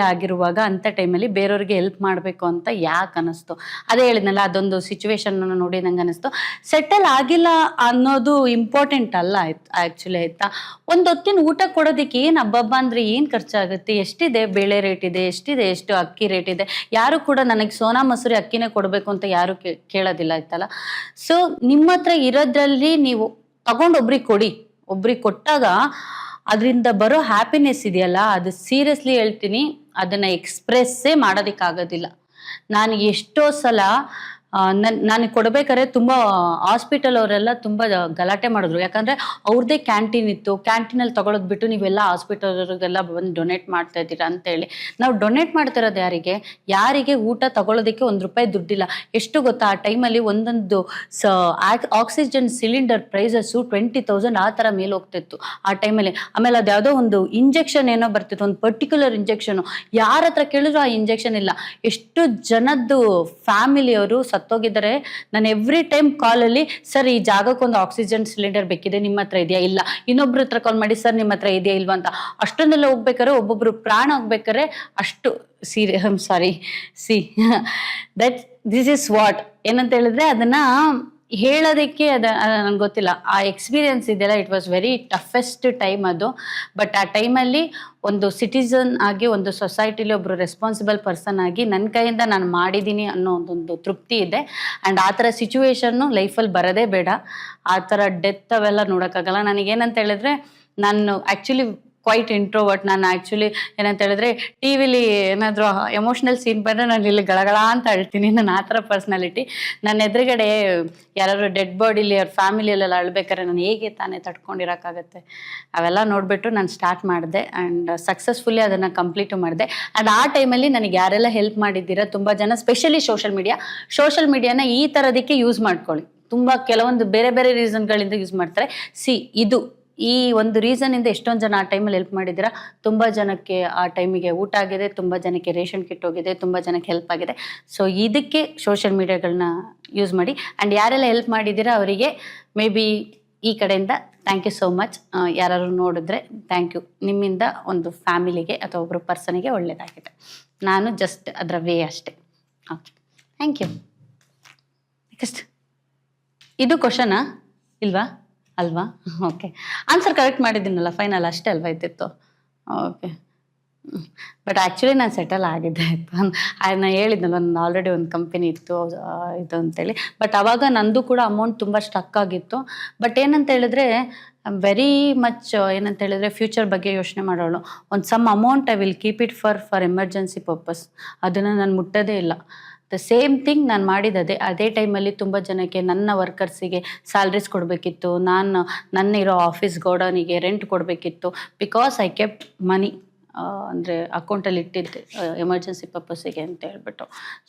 ಆಗಿರುವಾಗ ಅಂಥ ಟೈಮಲ್ಲಿ ಬೇರೆಯವ್ರಿಗೆ ಹೆಲ್ಪ್ ಮಾಡಬೇಕು ಅಂತ ಯಾಕೆ ಅನ್ನಿಸ್ತು? ಅದೇ ಹೇಳಿದ್ನಲ್ಲ, ಅದೊಂದು ಸಿಚುವೇಶನ್ನ ನೋಡಿ ನಂಗೆ ಅನ್ನಿಸ್ತು. ಸೆಟಲ್ ಆಗಿಲ್ಲ ಅನ್ನೋದು ಇಂಪಾರ್ಟೆಂಟ್ ಅಲ್ಲ ಆ್ಯಕ್ಚುಲಿ, ಆಯಿತಾ. ಒಂದು ಹೊತ್ತಿನ ಊಟ ಕೊಡೋದಕ್ಕೆ ಏನು ಹಬ್ಬ ಅಂದರೆ ಏನು ಖರ್ಚಾಗುತ್ತೆ, ಎಷ್ಟಿದೆ ಬೇಳೆ ರೇಟ್ ಇದೆ, ಎಷ್ಟು ಅಕ್ಕಿ ರೇಟ್ ಇದೆ. ಯಾರು ಕೂಡ ನನಗೆ ಸೋನಾ ಮಸೂರಿ ಅಕ್ಕಿನೇ ಕೊಡಬೇಕು ಅಂತ ಯಾರು ಕೇಳೋದಿಲ್ಲ, ಆಯ್ತಲ್ಲ. ಸೊ ನಿಮ್ಮ ಹತ್ರ ಇರೋದ್ರಲ್ಲಿ ನೀವು ತಗೊಂಡು ಒಬ್ರಿಗೆ ಕೊಟ್ಟಾಗ ಅದರಿಂದ ಬರೋ ಹ್ಯಾಪಿನೆಸ್ ಇದೆಯಲ್ಲ, ಅದು ಸೀರಿಯಸ್ಲಿ ಹೇಳ್ತೀನಿ, ಅದನ್ನು ಎಕ್ಸ್ಪ್ರೆಸ್ಸೇ ಮಾಡೋದಕ್ಕಾಗೋದಿಲ್ಲ. ನಾನು ಎಷ್ಟೋ ಸಲ ನನಗೆ ಕೊಡ್ಬೇಕಾದ್ರೆ ತುಂಬ ಹಾಸ್ಪಿಟಲ್ ಅವರೆಲ್ಲ ತುಂಬ ಗಲಾಟೆ ಮಾಡಿದ್ರು. ಯಾಕಂದರೆ ಅವ್ರದ್ದೇ ಕ್ಯಾಂಟೀನ್ ಇತ್ತು, ಕ್ಯಾಂಟೀನಲ್ಲಿ ತಗೊಳೋದು ಬಿಟ್ಟು ನೀವೆಲ್ಲ ಹಾಸ್ಪಿಟಲ್ರಿಗೆಲ್ಲ ಬಂದು ಡೊನೇಟ್ ಮಾಡ್ತಾ ಇದ್ದೀರಾ ಅಂತೇಳಿ. ನಾವು ಡೊನೇಟ್ ಮಾಡ್ತಿರೋದು ಯಾರಿಗೆ ಊಟ ತಗೊಳ್ಳೋದಕ್ಕೆ ₹1 ದುಡ್ಡಿಲ್ಲ. ಎಷ್ಟು ಗೊತ್ತಾ, ಆ ಟೈಮಲ್ಲಿ ಒಂದೊಂದು ಆಕ್ಸಿಜನ್ ಸಿಲಿಂಡರ್ ಪ್ರೈಸಸ್ಸು 20,000 ಆ ಥರ ಮೇಲೆ ಹೋಗ್ತಿತ್ತು ಆ ಟೈಮಲ್ಲಿ. ಆಮೇಲೆ ಅದು ಯಾವುದೋ ಒಂದು ಇಂಜೆಕ್ಷನ್ ಏನೋ ಬರ್ತಿತ್ತು, ಒಂದು ಪರ್ಟಿಕ್ಯುಲರ್ ಇಂಜೆಕ್ಷನು. ಯಾರ ಹತ್ರ ಕೇಳಿದ್ರು ಆ ಇಂಜೆಕ್ಷನ್ ಇಲ್ಲ. ಎಷ್ಟು ಜನದ್ದು ಫ್ಯಾಮಿಲಿಯವರು ಸತ್ತೋಗಿದ್ದಾರೆ. ನಾನು ಎವ್ರಿ ಟೈಮ್ ಕಾಲಲ್ಲಿ, ಸರ್ ಈ ಜಾಗಕ್ಕೊಂದು ಆಕ್ಸಿಜನ್ ಸಿಲಿಂಡರ್ ಬೇಕಿದೆ, ನಿಮ್ಮ ಹತ್ರ ಇದೆಯಾ? ಇಲ್ಲ. ಇನ್ನೊಬ್ರ ಹತ್ರ ಕಾಲ್ ಮಾಡಿ, ಸರ್ ನಿಮ್ಮ ಹತ್ರ ಇದೆಯಾ ಇಲ್ವಾ ಅಂತ. ಅಷ್ಟೊಂದೆಲ್ಲ ಹೋಗ್ಬೇಕಾರೆ, ಒಬ್ಬೊಬ್ರು ಪ್ರಾಣ ಹೋಗ್ಬೇಕಾರೆ ಅಷ್ಟು ದಿಸ್ ಇಸ್ ವಾಟ್ ಏನಂತ ಹೇಳಿದ್ರೆ, ಅದನ್ನ ಹೇಳೋದಕ್ಕೆ ನನಗೆ ಗೊತ್ತಿಲ್ಲ. ಆ ಎಕ್ಸ್ಪೀರಿಯನ್ಸ್ ಇದೆಯಲ್ಲ, it was very toughest time ಅದು. ಬಟ್ ಆ ಟೈಮಲ್ಲಿ ಒಂದು ಸಿಟಿಸನ್ ಆಗಿ, ಒಂದು ಸೊಸೈಟಿಲಿ ಒಬ್ಬರು ರೆಸ್ಪಾನ್ಸಿಬಲ್ ಪರ್ಸನ್ ಆಗಿ ನನ್ನ ಕೈಯಿಂದ ನಾನು ಮಾಡಿದ್ದೀನಿ ಅನ್ನೋ ಒಂದು ತೃಪ್ತಿ ಇದೆ. ಆ್ಯಂಡ್ ಆ ಥರ ಸಿಚುವೇಶನ್ನು ಲೈಫಲ್ಲಿ ಬರೋದೇ ಬೇಡ. ಆ ಥರ ಡೆತ್ ಅವೆಲ್ಲ ನೋಡೋಕ್ಕಾಗಲ್ಲ. ನನಗೇನಂತ ಹೇಳಿದ್ರೆ, ನಾನು ಆ್ಯಕ್ಚುಲಿ ಕ್ವೈಟ್ ಇಂಟ್ರೋವರ್ಟ್. ನಾನು ಆ್ಯಕ್ಚುಲಿ ಏನಂತ ಹೇಳಿದ್ರೆ, ಟಿ ವಿಲಿ ಏನಾದರೂ ಎಮೋಷ್ನಲ್ ಸೀನ್ ಬಂದರೆ ನಾನು ಇಲ್ಲಿ ಗಳಗಳ ಅಂತ ಅಳ್ತೀನಿ. ನಾನು ಆ ಥರ ಪರ್ಸ್ನಾಲಿಟಿ. ನನ್ನ ಎದುರುಗಡೆ ಯಾರಾದ್ರು ಡೆಡ್ ಬಾಡಿಲಿ ಅವ್ರ ಫ್ಯಾಮಿಲಿಯಲ್ಲೆಲ್ಲ ಅಳ್ಬೇಕಾದ್ರೆ ನಾನು ಹೇಗೆ ತಾನೇ ತಡ್ಕೊಂಡಿರೋಕ್ಕಾಗತ್ತೆ? ಅವೆಲ್ಲ ನೋಡಿಬಿಟ್ಟು ನಾನು ಸ್ಟಾರ್ಟ್ ಮಾಡಿದೆ ಆ್ಯಂಡ್ ಸಕ್ಸಸ್ಫುಲ್ಲಿ ಅದನ್ನು ಕಂಪ್ಲೀಟು ಮಾಡಿದೆ. ಆ್ಯಂಡ್ ಆ ಟೈಮಲ್ಲಿ ನನಗೆ ಯಾರೆಲ್ಲ ಹೆಲ್ಪ್ ಮಾಡಿದ್ದೀರಾ, ತುಂಬ ಜನ, ಸ್ಪೆಷಲಿ ಸೋಷಲ್ ಮೀಡಿಯಾನ ಈ ಥರದಕ್ಕೆ ಯೂಸ್ ಮಾಡ್ಕೊಳ್ಳಿ. ತುಂಬ ಕೆಲವೊಂದು ಬೇರೆ ಬೇರೆ ರೀಸನ್ಗಳಿಂದ ಯೂಸ್ ಮಾಡ್ತಾರೆ. ಈ ಒಂದು ರೀಸನಿಂದ ಎಷ್ಟೊಂದು ಜನ ಆ ಟೈಮಲ್ಲಿ ಹೆಲ್ಪ್ ಮಾಡಿದ್ದೀರಾ. ತುಂಬ ಜನಕ್ಕೆ ಆ ಟೈಮಿಗೆ ಊಟ ಆಗಿದೆ, ತುಂಬ ಜನಕ್ಕೆ ರೇಷನ್ ಕಿಟ್ ಹೋಗಿದೆ, ತುಂಬ ಜನಕ್ಕೆ ಹೆಲ್ಪ್ ಆಗಿದೆ. ಸೊ ಇದಕ್ಕೆ ಸೋಷಿಯಲ್ ಮೀಡಿಯಾಗಳನ್ನ ಯೂಸ್ ಮಾಡಿ. ಆ್ಯಂಡ್ ಯಾರೆಲ್ಲ ಹೆಲ್ಪ್ ಮಾಡಿದ್ದೀರಾ ಅವರಿಗೆ ಮೇ ಬಿ ಈ ಕಡೆಯಿಂದ ಥ್ಯಾಂಕ್ ಯು ಸೋ ಮಚ್. ಯಾರು ನೋಡಿದ್ರೆ ಥ್ಯಾಂಕ್ ಯು. ನಿಮ್ಮಿಂದ ಒಂದು ಫ್ಯಾಮಿಲಿಗೆ ಅಥವಾ ಒಬ್ಬರು ಪರ್ಸನಿಗೆ ಒಳ್ಳೆಯದಾಗಿದೆ. ನಾನು ಜಸ್ಟ್ ಅದರ ವೇ ಅಷ್ಟೇ. Okay, thank you. ನೆಕ್ಸ್ಟ್, ಇದು ಕ್ವಶನಾ ಅಲ್ವಾ? ಓಕೆ, ಆನ್ಸರ್ ಕರೆಕ್ಟ್ ಮಾಡಿದ್ದೀನಲ್ಲ, ಫೈನಲ್ ಅಷ್ಟೇ ಅಲ್ವಾ ಇದ್ದಿತ್ತು? ಓಕೆ. ಬಟ್ ಆ್ಯಕ್ಚುಲಿ ನಾನು ಸೆಟಲ್ ಆಗಿದ್ದೆ ಆಯಿತಾ. ನಾನು ಹೇಳಿದ್ನಲ್ಲ, ನನ್ನ ಆಲ್ರೆಡಿ ಒಂದು ಕಂಪನಿ ಇತ್ತು ಇದು ಅಂತೇಳಿ. ಬಟ್ ಆವಾಗ ನಂದು ಕೂಡ ಅಮೌಂಟ್ ತುಂಬ ಸ್ಟಕ್ ಆಗಿತ್ತು. ಬಟ್ ಏನಂತ ಹೇಳಿದ್ರೆ, ವೆರಿ ಮಚ್ ಏನಂತ ಹೇಳಿದ್ರೆ, ಫ್ಯೂಚರ್ ಬಗ್ಗೆ ಯೋಚನೆ ಮಾಡೋಳು. ಒಂದು some amount I will keep it for emergency purpose. ಅದನ್ನು ನಾನು ಮುಟ್ಟೋದೇ ಇಲ್ಲ. ದ ಸೇಮ್ ಥಿಂಗ್ ನಾನು ಮಾಡಿದ್ದು ಅದೇ ಟೈಮಲ್ಲಿ ತುಂಬ ಜನಕ್ಕೆ, ನನ್ನ ವರ್ಕರ್ಸಿಗೆ ಸ್ಯಾಲ್ರೀಸ್ ಕೊಡಬೇಕಿತ್ತು, ನನ್ನ ಇರೋ ಆಫೀಸ್ ಗೋಡನಿಗೆ ರೆಂಟ್ ಕೊಡಬೇಕಿತ್ತು. ಬಿಕಾಸ್ ಐ ಕೆಪ್ಟ್ ಮನಿ, ಅಂದರೆ ಅಕೌಂಟಲ್ಲಿ ಇಟ್ಟಿದ್ದೆ ಎಮರ್ಜೆನ್ಸಿ ಪರ್ಪಸ್ಸಿಗೆ ಅಂತ ಹೇಳ್ಬಿಟ್ಟು.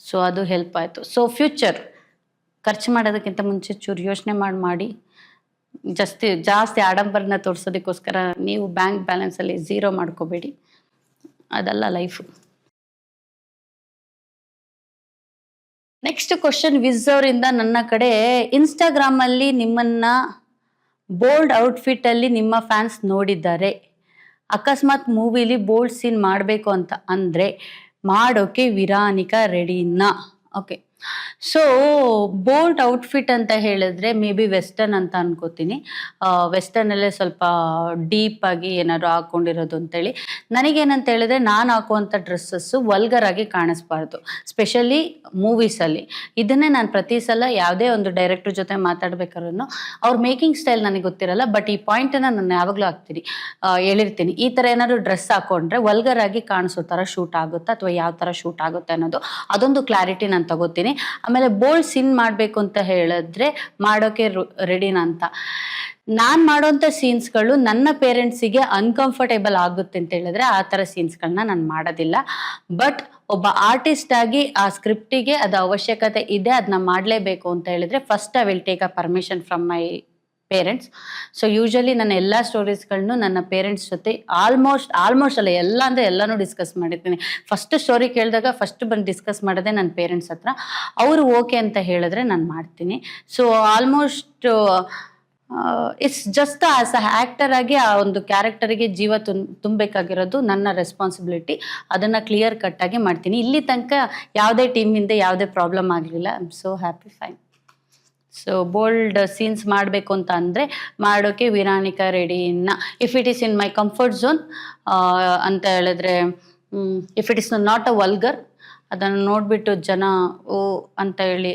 ಸೊ ಅದು ಹೆಲ್ಪ್ ಆಯಿತು. ಸೊ ಫ್ಯೂಚರ್ ಖರ್ಚು ಮಾಡೋದಕ್ಕಿಂತ ಮುಂಚೆ ಚೂರು ಯೋಚನೆ ಮಾಡಿ ಜಾಸ್ತಿ ಆಡಂಬರನ ತೋರಿಸೋದಕ್ಕೋಸ್ಕರ ನೀವು ಬ್ಯಾಂಕ್ ಬ್ಯಾಲೆನ್ಸಲ್ಲಿ 0 ಮಾಡ್ಕೋಬೇಡಿ. ಅದಲ್ಲ ಲೈಫು. ನೆಕ್ಸ್ಟ್ ಕ್ವಶನ್ ವಿಸ್ ಅವರಿಂದ ನನ್ನ ಕಡೆ, ಇನ್ಸ್ಟಾಗ್ರಾಮಲ್ಲಿ ನಿಮ್ಮನ್ನ ಬೋಲ್ಡ್ ಔಟ್ಫಿಟ್ಟಲ್ಲಿ ನಿಮ್ಮ ಫ್ಯಾನ್ಸ್ ನೋಡಿದ್ದಾರೆ, ಅಕಸ್ಮಾತ್ ಮೂವಿಲಿ ಬೋಲ್ಡ್ ಸೀನ್ ಮಾಡಬೇಕು ಅಂತ ಅಂದರೆ ಮಾಡೋಕೆ ವಿರಾನಿಕಾ ರೆಡಿನಾ? ಓಕೆ, ಸೊ ಬೋಲ್ಡ್ ಔಟ್ಫಿಟ್ ಅಂತ ಹೇಳಿದ್ರೆ ಮೇ ಬಿ ವೆಸ್ಟರ್ನ್ ಅಂತ ಅನ್ಕೋತೀನಿ. ವೆಸ್ಟರ್ನಲ್ಲೇ ಸ್ವಲ್ಪ ಡೀಪ್ ಆಗಿ ಏನಾದ್ರು ಹಾಕೊಂಡಿರೋದು ಅಂತೇಳಿ. ನನಗೇನಂತ ಹೇಳಿದ್ರೆ ನಾನು ಹಾಕುವಂಥ ಡ್ರೆಸ್ಸಸ್ಸು ವಲ್ಗರ್ ಆಗಿ ಕಾಣಿಸ್ಬಾರ್ದು, ಸ್ಪೆಷಲಿ ಮೂವೀಸಲ್ಲಿ. ಇದನ್ನೇ ನಾನು ಪ್ರತಿ ಸಲ ಯಾವುದೇ ಒಂದು ಡೈರೆಕ್ಟರ್ ಜೊತೆ ಮಾತಾಡ್ಬೇಕಾದ್ರೂ ಅವ್ರ ಮೇಕಿಂಗ್ ಸ್ಟೈಲ್ ನನಗೆ ಗೊತ್ತಿರಲ್ಲ, ಬಟ್ ಈ ಪಾಯಿಂಟನ್ನು ನಾನು ಯಾವಾಗಲೂ ಹೇಳಿರ್ತೀನಿ. ಈ ಥರ ಏನಾದ್ರು ಡ್ರೆಸ್ ಹಾಕೊಂಡ್ರೆ ವಲ್ಗರ್ ಆಗಿ ಕಾಣಿಸೋ ಥರ ಶೂಟ್ ಆಗುತ್ತಾ ಅಥವಾ ಯಾವ ಥರ ಶೂಟ್ ಆಗುತ್ತೆ ಅನ್ನೋದು ಅದೊಂದು ಕ್ಲಾರಿಟಿ ನಾನು ತಗೋತೀನಿ. ಆಮೇಲೆ ಬೋಲ್ಡ್ ಸೀನ್ ಮಾಡಬೇಕು ಅಂತ ಹೇಳಿದ್ರೆ ಮಾಡೋಕೆ ರೆಡಿನಾ ಅಂತ. ನಾನು ಮಾಡೋಂಥ ಸೀನ್ಸ್ಗಳು ನನ್ನ ಪೇರೆಂಟ್ಸಿಗೆ ಅನ್ಕಂಫರ್ಟೇಬಲ್ ಆಗುತ್ತೆ ಅಂತ ಹೇಳಿದ್ರೆ ಆ ಥರ ಸೀನ್ಸ್ಗಳನ್ನ ನಾನು ಮಾಡೋದಿಲ್ಲ. ಬಟ್ ಒಬ್ಬ ಆರ್ಟಿಸ್ಟ್ ಆಗಿ ಆ ಸ್ಕ್ರಿಪ್ಟಿಗೆ ಅದು ಅವಶ್ಯಕತೆ ಇದೆ, ಅದನ್ನ ಮಾಡಲೇಬೇಕು ಅಂತ ಹೇಳಿದ್ರೆ first I will take a permission from my parents. So usually ನನ್ನ ಎಲ್ಲ ಸ್ಟೋರೀಸ್ಗಳನ್ನು ನನ್ನ ಪೇರೆಂಟ್ಸ್ ಜೊತೆ ಆಲ್ಮೋಸ್ಟ್ ಅಲ್ಲ, ಎಲ್ಲ ಅಂದರೆ ಎಲ್ಲನೂ ಡಿಸ್ಕಸ್ ಮಾಡಿರ್ತೀನಿ. ಫಸ್ಟ್ ಸ್ಟೋರಿ ಕೇಳಿದಾಗ ಫಸ್ಟ್ ಬಂದು ಡಿಸ್ಕಸ್ ಮಾಡೋದೇ ನನ್ನ ಪೇರೆಂಟ್ಸ್ ಹತ್ರ. ಅವರು ಓಕೆ ಅಂತ ಹೇಳಿದ್ರೆ ನಾನು ಮಾಡ್ತೀನಿ. So almost it's just as a actor ಆಗಿ ಆ ಒಂದು ಕ್ಯಾರೆಕ್ಟರಿಗೆ ಜೀವ ತುಂಬಬೇಕಾಗಿರೋದು ನನ್ನ ರೆಸ್ಪಾನ್ಸಿಬಿಲಿಟಿ. ಅದನ್ನು ಕ್ಲಿಯರ್ ಕಟ್ಟಾಗಿ ಮಾಡ್ತೀನಿ. ಇಲ್ಲಿ ತನಕ ಯಾವುದೇ ಟೀಮಿಂದ ಯಾವುದೇ ಪ್ರಾಬ್ಲಮ್ ಆಗಲಿಲ್ಲ. I am so happy, fine. So bold scenes ಮಾಡಬೇಕು ಅಂತ ಅಂದರೆ ಮಾಡೋಕ್ಕೆ ವಿರಾನಿಕಾ ರೆಡಿನ. If it is in my comfort zone ಅಂತ ಹೇಳಿದ್ರೆ, if it is not a vulgar, ಅದನ್ನು ನೋಡಿಬಿಟ್ಟು ಜನ ಓ ಅಂತ ಹೇಳಿ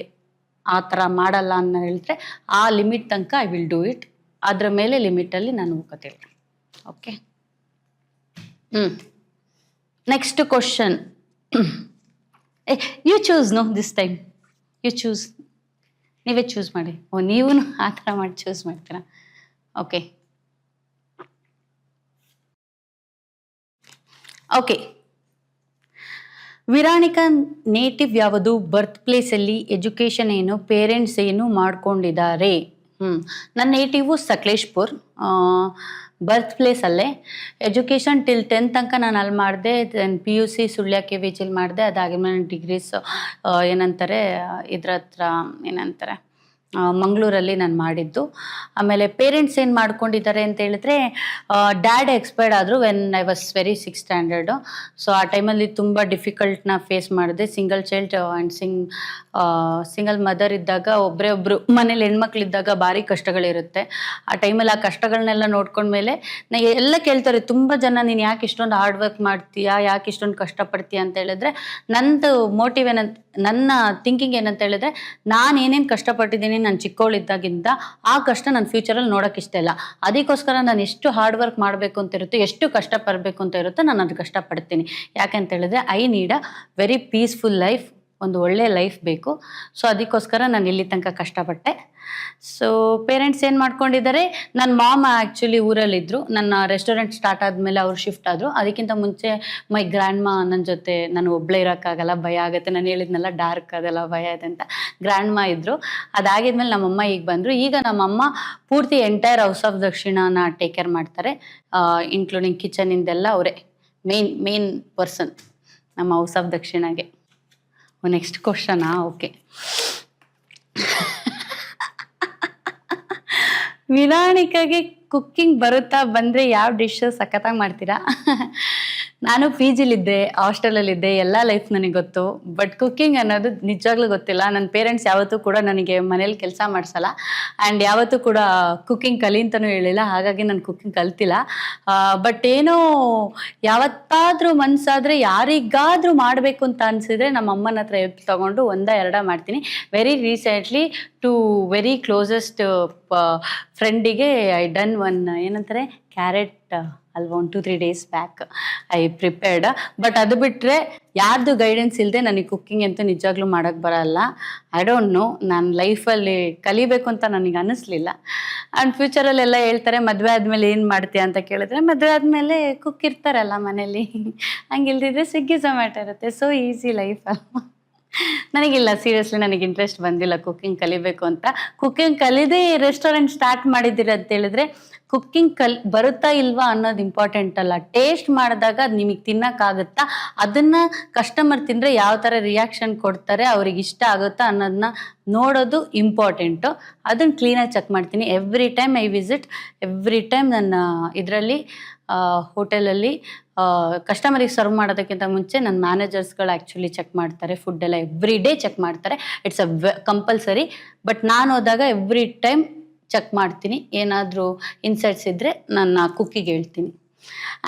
ಆ ಥರ ಮಾಡಲ್ಲ ಅಂತ ಹೇಳಿದ್ರೆ ಆ ಲಿಮಿಟ್ ತನಕ ಐ ವಿಲ್ ಡೂ ಇಟ್. ಅದರ ಮೇಲೆ ಲಿಮಿಟಲ್ಲಿ ನಾನು ಹೋಗೋದಿಲ್ಲ. Okay, next question. You choose no this time, you choose. ನೀವೇ ಚೂಸ್ ಮಾಡಿ. ಓ, ನೀವು ಆ ಥರ ಮಾಡಿ ಚೂಸ್ ಮಾಡ್ತೀರಾ? Okay okay. ವಿರಾನಿಕಾ ನೇಟಿವ್ ಯಾವುದು? ಬರ್ತ್ ಪ್ಲೇಸಲ್ಲಿ ಎಜುಕೇಷನ್ ಏನು? ಪೇರೆಂಟ್ಸ್ ಏನು ಮಾಡ್ಕೊಂಡಿದ್ದಾರೆ? ನನ್ನ ನೇಟಿವು ಸಕಲೇಶ್ಪುರ್, ಬರ್ತ್ ಪ್ಲೇಸಲ್ಲೇ. ಎಜುಕೇಷನ್ ಟಿಲ್ 10th ತನಕ ನಾನು ಅಲ್ಲಿ ಮಾಡಿದೆ. ದೆನ್ PUC ಸುಳ್ಯ KVHL ಮಾಡಿದೆ. ಅದಾದ್ಮೇಲೆ ಡಿಗ್ರೀಸ್ ಏನಂತಾರೆ ಇದ್ರ ಹತ್ರ ಏನಂತಾರೆ ಮಂಗಳೂರಲ್ಲಿ ನಾನು ಮಾಡಿದ್ದು. ಆಮೇಲೆ ಪೇರೆಂಟ್ಸ್ ಏನು ಮಾಡ್ಕೊಂಡಿದ್ದಾರೆ ಅಂತ ಹೇಳಿದ್ರೆ, ಡ್ಯಾಡ್ ಎಕ್ಸ್ಪೈರ್ಡ್ ಆದರು when I was very 6th standard. So ಆ ಟೈಮಲ್ಲಿ ತುಂಬ ಡಿಫಿಕಲ್ಟ್ನ ಫೇಸ್ ಮಾಡಿದೆ. Single child and single mother ಇದ್ದಾಗ, ಒಬ್ಬರು ಮನೇಲಿ ಹೆಣ್ಮಕ್ಳಿದ್ದಾಗ ಭಾರಿ ಕಷ್ಟಗಳಿರುತ್ತೆ. ಆ ಟೈಮಲ್ಲಿ ಆ ಕಷ್ಟಗಳನ್ನೆಲ್ಲ ನೋಡ್ಕೊಂಡ್ಮೇಲೆ ಎಲ್ಲ ಕೇಳ್ತಾರೆ ತುಂಬ ಜನ, ನೀನು ಯಾಕೆ ಇಷ್ಟೊಂದು ಹಾರ್ಡ್ ವರ್ಕ್ ಮಾಡ್ತೀಯಾ, ಯಾಕೆ ಇಷ್ಟೊಂದು ಕಷ್ಟಪಡ್ತೀಯ ಅಂತ ಹೇಳಿದ್ರೆ, ನಂದು ಮೋಟಿವ್ ಏನಂತ, ನನ್ನ ಥಿಂಕಿಂಗ್ ಏನಂತ ಹೇಳಿದ್ರೆ, ನಾನು ಏನೇನು ಕಷ್ಟಪಟ್ಟಿದ್ದೀನಿ ನಾನು ಚಿಕ್ಕವಳಿದ್ದಾಗಿಂದ ಆ ಕಷ್ಟ ನನ್ನ ಫ್ಯೂಚರಲ್ಲಿ ನೋಡೋಕೆ ಇಷ್ಟ ಇಲ್ಲ. ಅದಕ್ಕೋಸ್ಕರ ನಾನು ಎಷ್ಟು ಹಾರ್ಡ್ ವರ್ಕ್ ಮಾಡಬೇಕು ಅಂತ ಇರುತ್ತೆ, ಎಷ್ಟು ಕಷ್ಟಪಡಬೇಕು ಅಂತ ಇರುತ್ತೆ, ನಾನು ಅದು ಕಷ್ಟಪಡ್ತೀನಿ. ಯಾಕೆಂತ ಹೇಳಿದ್ರೆ I need a very peaceful life, ಒಂದು ಒಳ್ಳೆ ಲೈಫ್ ಬೇಕು. ಸೊ ಅದಕ್ಕೋಸ್ಕರ ನಾನು ಇಲ್ಲಿ ತನಕ ಕಷ್ಟಪಟ್ಟೆ. ಸೊ ಪೇರೆಂಟ್ಸ್ ಏನು ಮಾಡ್ಕೊಂಡಿದ್ದಾರೆ, ನನ್ನ ಮಾಮ ಆ್ಯಕ್ಚುಲಿ ಊರಲ್ಲಿದ್ದರು. ನನ್ನ ರೆಸ್ಟೋರೆಂಟ್ ಸ್ಟಾರ್ಟ್ ಆದಮೇಲೆ ಅವ್ರು ಶಿಫ್ಟ್ ಆದರು. ಅದಕ್ಕಿಂತ ಮುಂಚೆ ಮೈ ಗ್ರ್ಯಾಂಡ್ ಮಾ ನನ್ನ ಜೊತೆ, ನಾನು ಒಬ್ಬಳೇ ಇರೋಕ್ಕಾಗಲ್ಲ, ಭಯ ಆಗುತ್ತೆ, ನಾನು ಹೇಳಿದ್ನೆಲ್ಲ ಡಾರ್ಕ್ ಅದೆಲ್ಲ ಭಯ ಇದೆ ಅಂತ ಗ್ರ್ಯಾಂಡ್ ಮಾ ಇದ್ದರು. ಅದಾಗಿದ್ಮೇಲೆ ನಮ್ಮಮ್ಮ ಈಗ ಬಂದರು. ಈಗ ನಮ್ಮಮ್ಮ ಪೂರ್ತಿ ಎಂಟೈರ್ ಹೌಸ್ ಆಫ್ ದಕ್ಷಿಣನ ಟೇಕ್ ಕೇರ್ ಮಾಡ್ತಾರೆ, ಇನ್ಕ್ಲೂಡಿಂಗ್ ಕಿಚನಿಂದೆಲ್ಲ ಅವರೇ ಮೇನ್ ಪರ್ಸನ್ ನಮ್ಮ ಹೌಸ್ ಆಫ್ ದಕ್ಷಿಣಗೆ. ನೆಕ್ಸ್ಟ್ ಕ್ವಶನಾ? ಓಕೆ. ವಿರಾನಿಕಾಗೆ ಕುಕ್ಕಿಂಗ್ ಬರುತ್ತಾ? ಬಂದರೆ ಯಾವ ಡಿಶ್ ಸಖತ್ತಾಗಿ ಮಾಡ್ತೀರಾ? ನಾನು PGಲಿದ್ದೆ, ಹಾಸ್ಟೆಲಲ್ಲಿದ್ದೆ, ಎಲ್ಲ ಲೈಫ್ ನನಗೆ ಗೊತ್ತು. ಬಟ್ ಕುಕ್ಕಿಂಗ್ ಅನ್ನೋದು ನಿಜವಾಗ್ಲೂ ಗೊತ್ತಿಲ್ಲ. ನನ್ನ ಪೇರೆಂಟ್ಸ್ ಯಾವತ್ತೂ ಕೂಡ ನನಗೆ ಮನೇಲಿ ಕೆಲಸ ಮಾಡಿಸಲ್ಲ ಆ್ಯಂಡ್ ಯಾವತ್ತೂ ಕೂಡ ಕುಕ್ಕಿಂಗ್ ಕಲಿ ಅಂತಲೂ ಹೇಳಿಲ್ಲ. ಹಾಗಾಗಿ ನಾನು ಕುಕ್ಕಿಂಗ್ ಕಲ್ತಿಲ್ಲ. ಬಟ್ ಏನೋ ಯಾವತ್ತಾದರೂ ಮನಸ್ಸಾದರೆ, ಯಾರಿಗಾದರೂ ಮಾಡಬೇಕು ಅಂತ ಅನಿಸಿದ್ರೆ ನಮ್ಮ ಅಮ್ಮನ ಹತ್ರ ಹೆಲ್ಪ್ ತೊಗೊಂಡು 1-2 ಮಾಡ್ತೀನಿ. Very recently to very closest ಫ್ರೆಂಡಿಗೆ ಐ ಡನ್ ಒನ್ ಏನಂತಾರೆ ಕ್ಯಾರೆಟ್ ಅಲ್ಲಿ 1-3 days back I prepared. But ಅದು ಬಿಟ್ಟರೆ ಯಾರ್ದು ಗೈಡೆನ್ಸ್ ಇಲ್ಲದೆ ನನಗೆ ಕುಕ್ಕಿಂಗ್ ಅಂತೂ ನಿಜವಾಗ್ಲೂ ಮಾಡೋಕ್ಕೆ ಬರಲ್ಲ. ಐ ಡೋಂಟ್ ನೋ, ನಾನು ಲೈಫಲ್ಲಿ ಕಲಿಬೇಕು ಅಂತ ನನಗೆ ಅನ್ನಿಸ್ಲಿಲ್ಲ. ಆ್ಯಂಡ್ ಫ್ಯೂಚರಲ್ಲೆಲ್ಲ ಹೇಳ್ತಾರೆ ಮದುವೆ ಆದಮೇಲೆ ಏನು ಮಾಡ್ತೀಯ ಅಂತ ಕೇಳಿದ್ರೆ, ಮದುವೆ ಆದಮೇಲೆ ಕುಕ್ ಇರ್ತಾರಲ್ಲ ಮನೇಲಿ, ಹಂಗಿಲ್ದಿದ್ರೆ ಸ್ವಿಗ್ಗಿ ಝೊಮ್ಯಾಟೊ ಇರುತ್ತೆ. ಸೊ ಈಸಿ ಲೈಫ್ ಅಲ್ವಾ. ನನಗಿಲ್ಲ, ಸೀರಿಯಸ್ಲಿ ನನಗೆ ಇಂಟ್ರೆಸ್ಟ್ ಬಂದಿಲ್ಲ ಕುಕ್ಕಿಂಗ್ ಕಲಿಬೇಕು ಅಂತ. ಕುಕ್ಕಿಂಗ್ ಕಲಿದೇ ರೆಸ್ಟೋರೆಂಟ್ ಸ್ಟಾರ್ಟ್ ಮಾಡಿದ್ದೀರ ಅಂತ ಹೇಳಿದ್ರೆ, ಕುಕ್ಕಿಂಗ್ ಬರುತ್ತಾ ಇಲ್ವಾ ಅನ್ನೋದು ಇಂಪಾರ್ಟೆಂಟ್ ಅಲ್ಲ. ಟೇಸ್ಟ್ ಮಾಡಿದಾಗ ಅದು ನಿಮಗೆ ತಿನ್ನಕ್ಕಾಗುತ್ತಾ, ಅದನ್ನ ಕಸ್ಟಮರ್ ತಿಂದರೆ ಯಾವ ಥರ ರಿಯಾಕ್ಷನ್ ಕೊಡ್ತಾರೆ, ಅವ್ರಿಗೆ ಇಷ್ಟ ಆಗುತ್ತಾ ಅನ್ನೋದನ್ನ ನೋಡೋದು ಇಂಪಾರ್ಟೆಂಟು. ಅದನ್ನು ಕ್ಲೀನಾಗಿ ಚೆಕ್ ಮಾಡ್ತೀನಿ every time I visit. Every time ನನ್ನ ಇದರಲ್ಲಿ ಹೋಟೆಲಲ್ಲಿ ಕಸ್ಟಮರಿಗೆ ಸರ್ವ್ ಮಾಡೋದಕ್ಕಿಂತ ಮುಂಚೆ ನನ್ನ ಮ್ಯಾನೇಜರ್ಸ್ಗಳು ಆ್ಯಕ್ಚುಲಿ ಚೆಕ್ ಮಾಡ್ತಾರೆ. ಫುಡ್ಡೆಲ್ಲ ಎವ್ರಿ ಡೇ ಚೆಕ್ ಮಾಡ್ತಾರೆ. It's compulsory. ಬಟ್ ನಾನು ಹೋದಾಗ ಎವ್ರಿ ಟೈಮ್ ಚೆಕ್ ಮಾಡ್ತೀನಿ. ಏನಾದರೂ ಇನ್ಸೈಟ್ಸ್ ಇದ್ದರೆ ನನ್ನ ಕುಕ್ಕಿಗೆ ಹೇಳ್ತೀನಿ.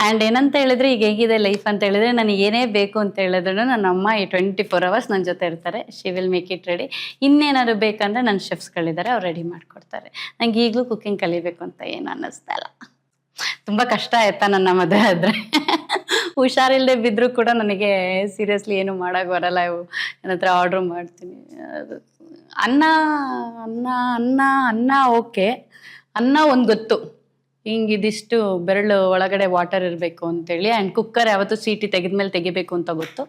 ಆ್ಯಂಡ್ ಏನಂತ ಹೇಳಿದ್ರೆ, ಈಗ ಹೇಗಿದೆ ಲೈಫ್ ಅಂತ ಹೇಳಿದ್ರೆ, ನನಗೆ ಏನೇ ಬೇಕು ಅಂತ ಹೇಳಿದ್ರು ನನ್ನ ಅಮ್ಮ ಈ 24 hours ನನ್ನ ಜೊತೆ ಇರ್ತಾರೆ. She will make it ready. ಇನ್ನೇನಾದ್ರು ಬೇಕಂದರೆ ನನ್ನ ಶೆಫ್ಸ್ಗಳಿದ್ದಾರೆ, ಅವ್ರು ರೆಡಿ ಮಾಡಿಕೊಡ್ತಾರೆ. ನಂಗೆ ಈಗಲೂ ಕುಕ್ಕಿಂಗ್ ಕಲಿಬೇಕು ಅಂತ ಏನು ಅನ್ನಿಸ್ತಾ ಇಲ್ಲ. ತುಂಬ ಕಷ್ಟ ಆಯ್ತಾ ನನ್ನ ಮದುವೆ ಆದರೆ. ಹುಷಾರಿಲ್ಲದೆ ಬಿದ್ದರೂ ಕೂಡ ನನಗೆ ಸೀರಿಯಸ್ಲಿ ಏನು ಮಾಡೋಕ್ಕೆ ಬರಲ್ಲ. ಇವು ಏನತ್ರ ಆರ್ಡ್ರ್ ಮಾಡ್ತೀನಿ. ಅನ್ನ ಅನ್ನ ಅನ್ನ ಅನ್ನ ಓಕೆ. ಅನ್ನ ಒಂದು ಗೊತ್ತು, ಹಿಂಗೆ ಇದಿಷ್ಟು ಬೆರಳು ಒಳಗಡೆ ವಾಟರ್ ಇರಬೇಕು ಅಂತೇಳಿ. ಆ್ಯಂಡ್ ಕುಕ್ಕರ್ ಯಾವತ್ತೂ ಸೀಟಿ ತೆಗೆದ್ಮೇಲೆ ತೆಗಿಬೇಕು ಅಂತ ಗೊತ್ತು.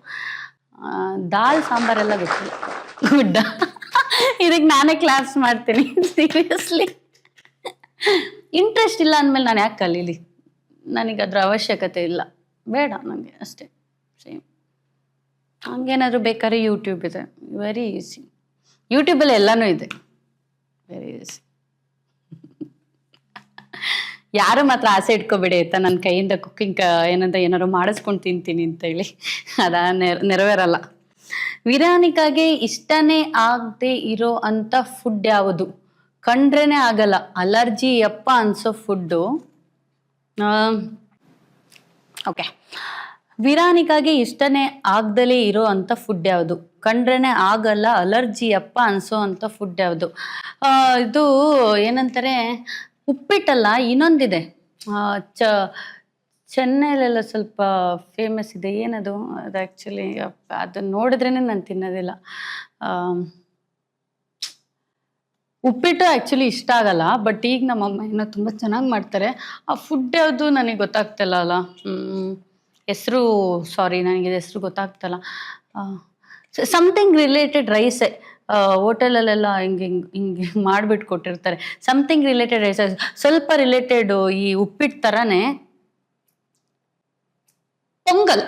ದಾಲ್ ಸಾಂಬಾರೆಲ್ಲ ಗೊತ್ತಿಲ್ಲ. ಗುಡ್ಡ. ಇದಕ್ಕೆ ನಾನೇ ಕ್ಲಾಸ್ ಮಾಡ್ತೀನಿ ಸೀರಿಯಸ್ಲಿ. ಇಂಟ್ರೆಸ್ಟ್ ಇಲ್ಲ ಅಂದಮೇಲೆ ನಾನು ಯಾಕೆ ಕಲೀಲಿ? ನನಗೆ ಅದ್ರ ಅವಶ್ಯಕತೆ ಇಲ್ಲ, ಬೇಡ ನನಗೆ ಅಷ್ಟೇ. ಸೇಮ್ ಹಂಗೇನಾದರೂ ಬೇಕಾದ್ರೆ ಯೂಟ್ಯೂಬ್ ಇದೆ, ವೆರಿ ಈಸಿ. ಯೂಟ್ಯೂಬಲ್ಲಿ ಎಲ್ಲನೂ ಇದೆ, ವೆರಿ ಈಸಿ. ಯಾರು ಮಾತ್ರ ಆಸೆ ಇಟ್ಕೋಬೇಡಿ ಆಯ್ತಾ, ನನ್ನ ಕೈಯಿಂದ ಕುಕ್ಕಿಂಗ್ ಏನಾದ್ರು ಮಾಡಿಸ್ಕೊಂಡು ತಿಂತೀನಿ ಅಂತೇಳಿ. ಅದ ನೆರವೇರಲ್ಲ. ವಿರಾನಿಕಾಗೆ ಇಷ್ಟನೇ ಆಗದೆ ಇರೋ ಅಂಥ ಫುಡ್ ಯಾವುದು? ಕಂಡ್ರೇನೆ ಆಗಲ್ಲ, ಅಲರ್ಜಿ ಯಪ್ಪ ಅನ್ಸೋ ಫುಡ್ಡು. ಓಕೆ, ವಿರಾನಿಕಾಗೆ ಇಷ್ಟನೇ ಆಗ್ದಲೇ ಇರೋ ಅಂಥ ಫುಡ್ ಯಾವುದು? ಕಂಡ್ರೇನೆ ಆಗಲ್ಲ, ಅಲರ್ಜಿ ಯಪ್ಪ ಅನ್ಸೋ ಅಂಥ ಫುಡ್ ಯಾವುದು? ಇದು ಏನಂತಾರೆ, ಉಪ್ಪಿಟ್ಟಲ್ಲ, ಇನ್ನೊಂದಿದೆ. ಚೆನ್ನೈಲೆಲ್ಲ ಸ್ವಲ್ಪ ಫೇಮಸ್ ಇದೆ. ಏನದು ಅದು ಆ್ಯಕ್ಚುಲಿ? ಅದನ್ನು ನೋಡಿದ್ರೇ ನಾನು ತಿನ್ನೋದಿಲ್ಲ. ಉಪ್ಪಿಟ್ಟು ಆ್ಯಕ್ಚುಲಿ ಇಷ್ಟ ಆಗಲ್ಲ, ಬಟ್ ಈಗ ನಮ್ಮಮ್ಮ ಏನೋ ತುಂಬ ಚೆನ್ನಾಗಿ ಮಾಡ್ತಾರೆ. ಆ ಫುಡ್ ಯಾವುದು ನನಗೆ ಗೊತ್ತಾಗ್ತಿಲ್ಲ ಅಲ್ಲ. ಹೆಸರು ಸಾರಿ, ನನಗೆ ಹೆಸರು ಗೊತ್ತಾಗ್ತಲ್ಲ. Something related ರೈಸೇ. ಹೋಟೆಲಲ್ಲೆಲ್ಲ ಹಿಂಗೆ ಹಿಂಗೆ ಹಿಂಗೆ ಮಾಡಿಬಿಟ್ಟು ಕೊಟ್ಟಿರ್ತಾರೆ. ಸಮಥಿಂಗ್ ರಿಲೇಟೆಡ್ ರೈಸ್, ಸ್ವಲ್ಪ ರಿಲೇಟೆಡು ಈ ಉಪ್ಪಿಟ್ಟು ಥರನೇ. ಪೊಂಗಲ್,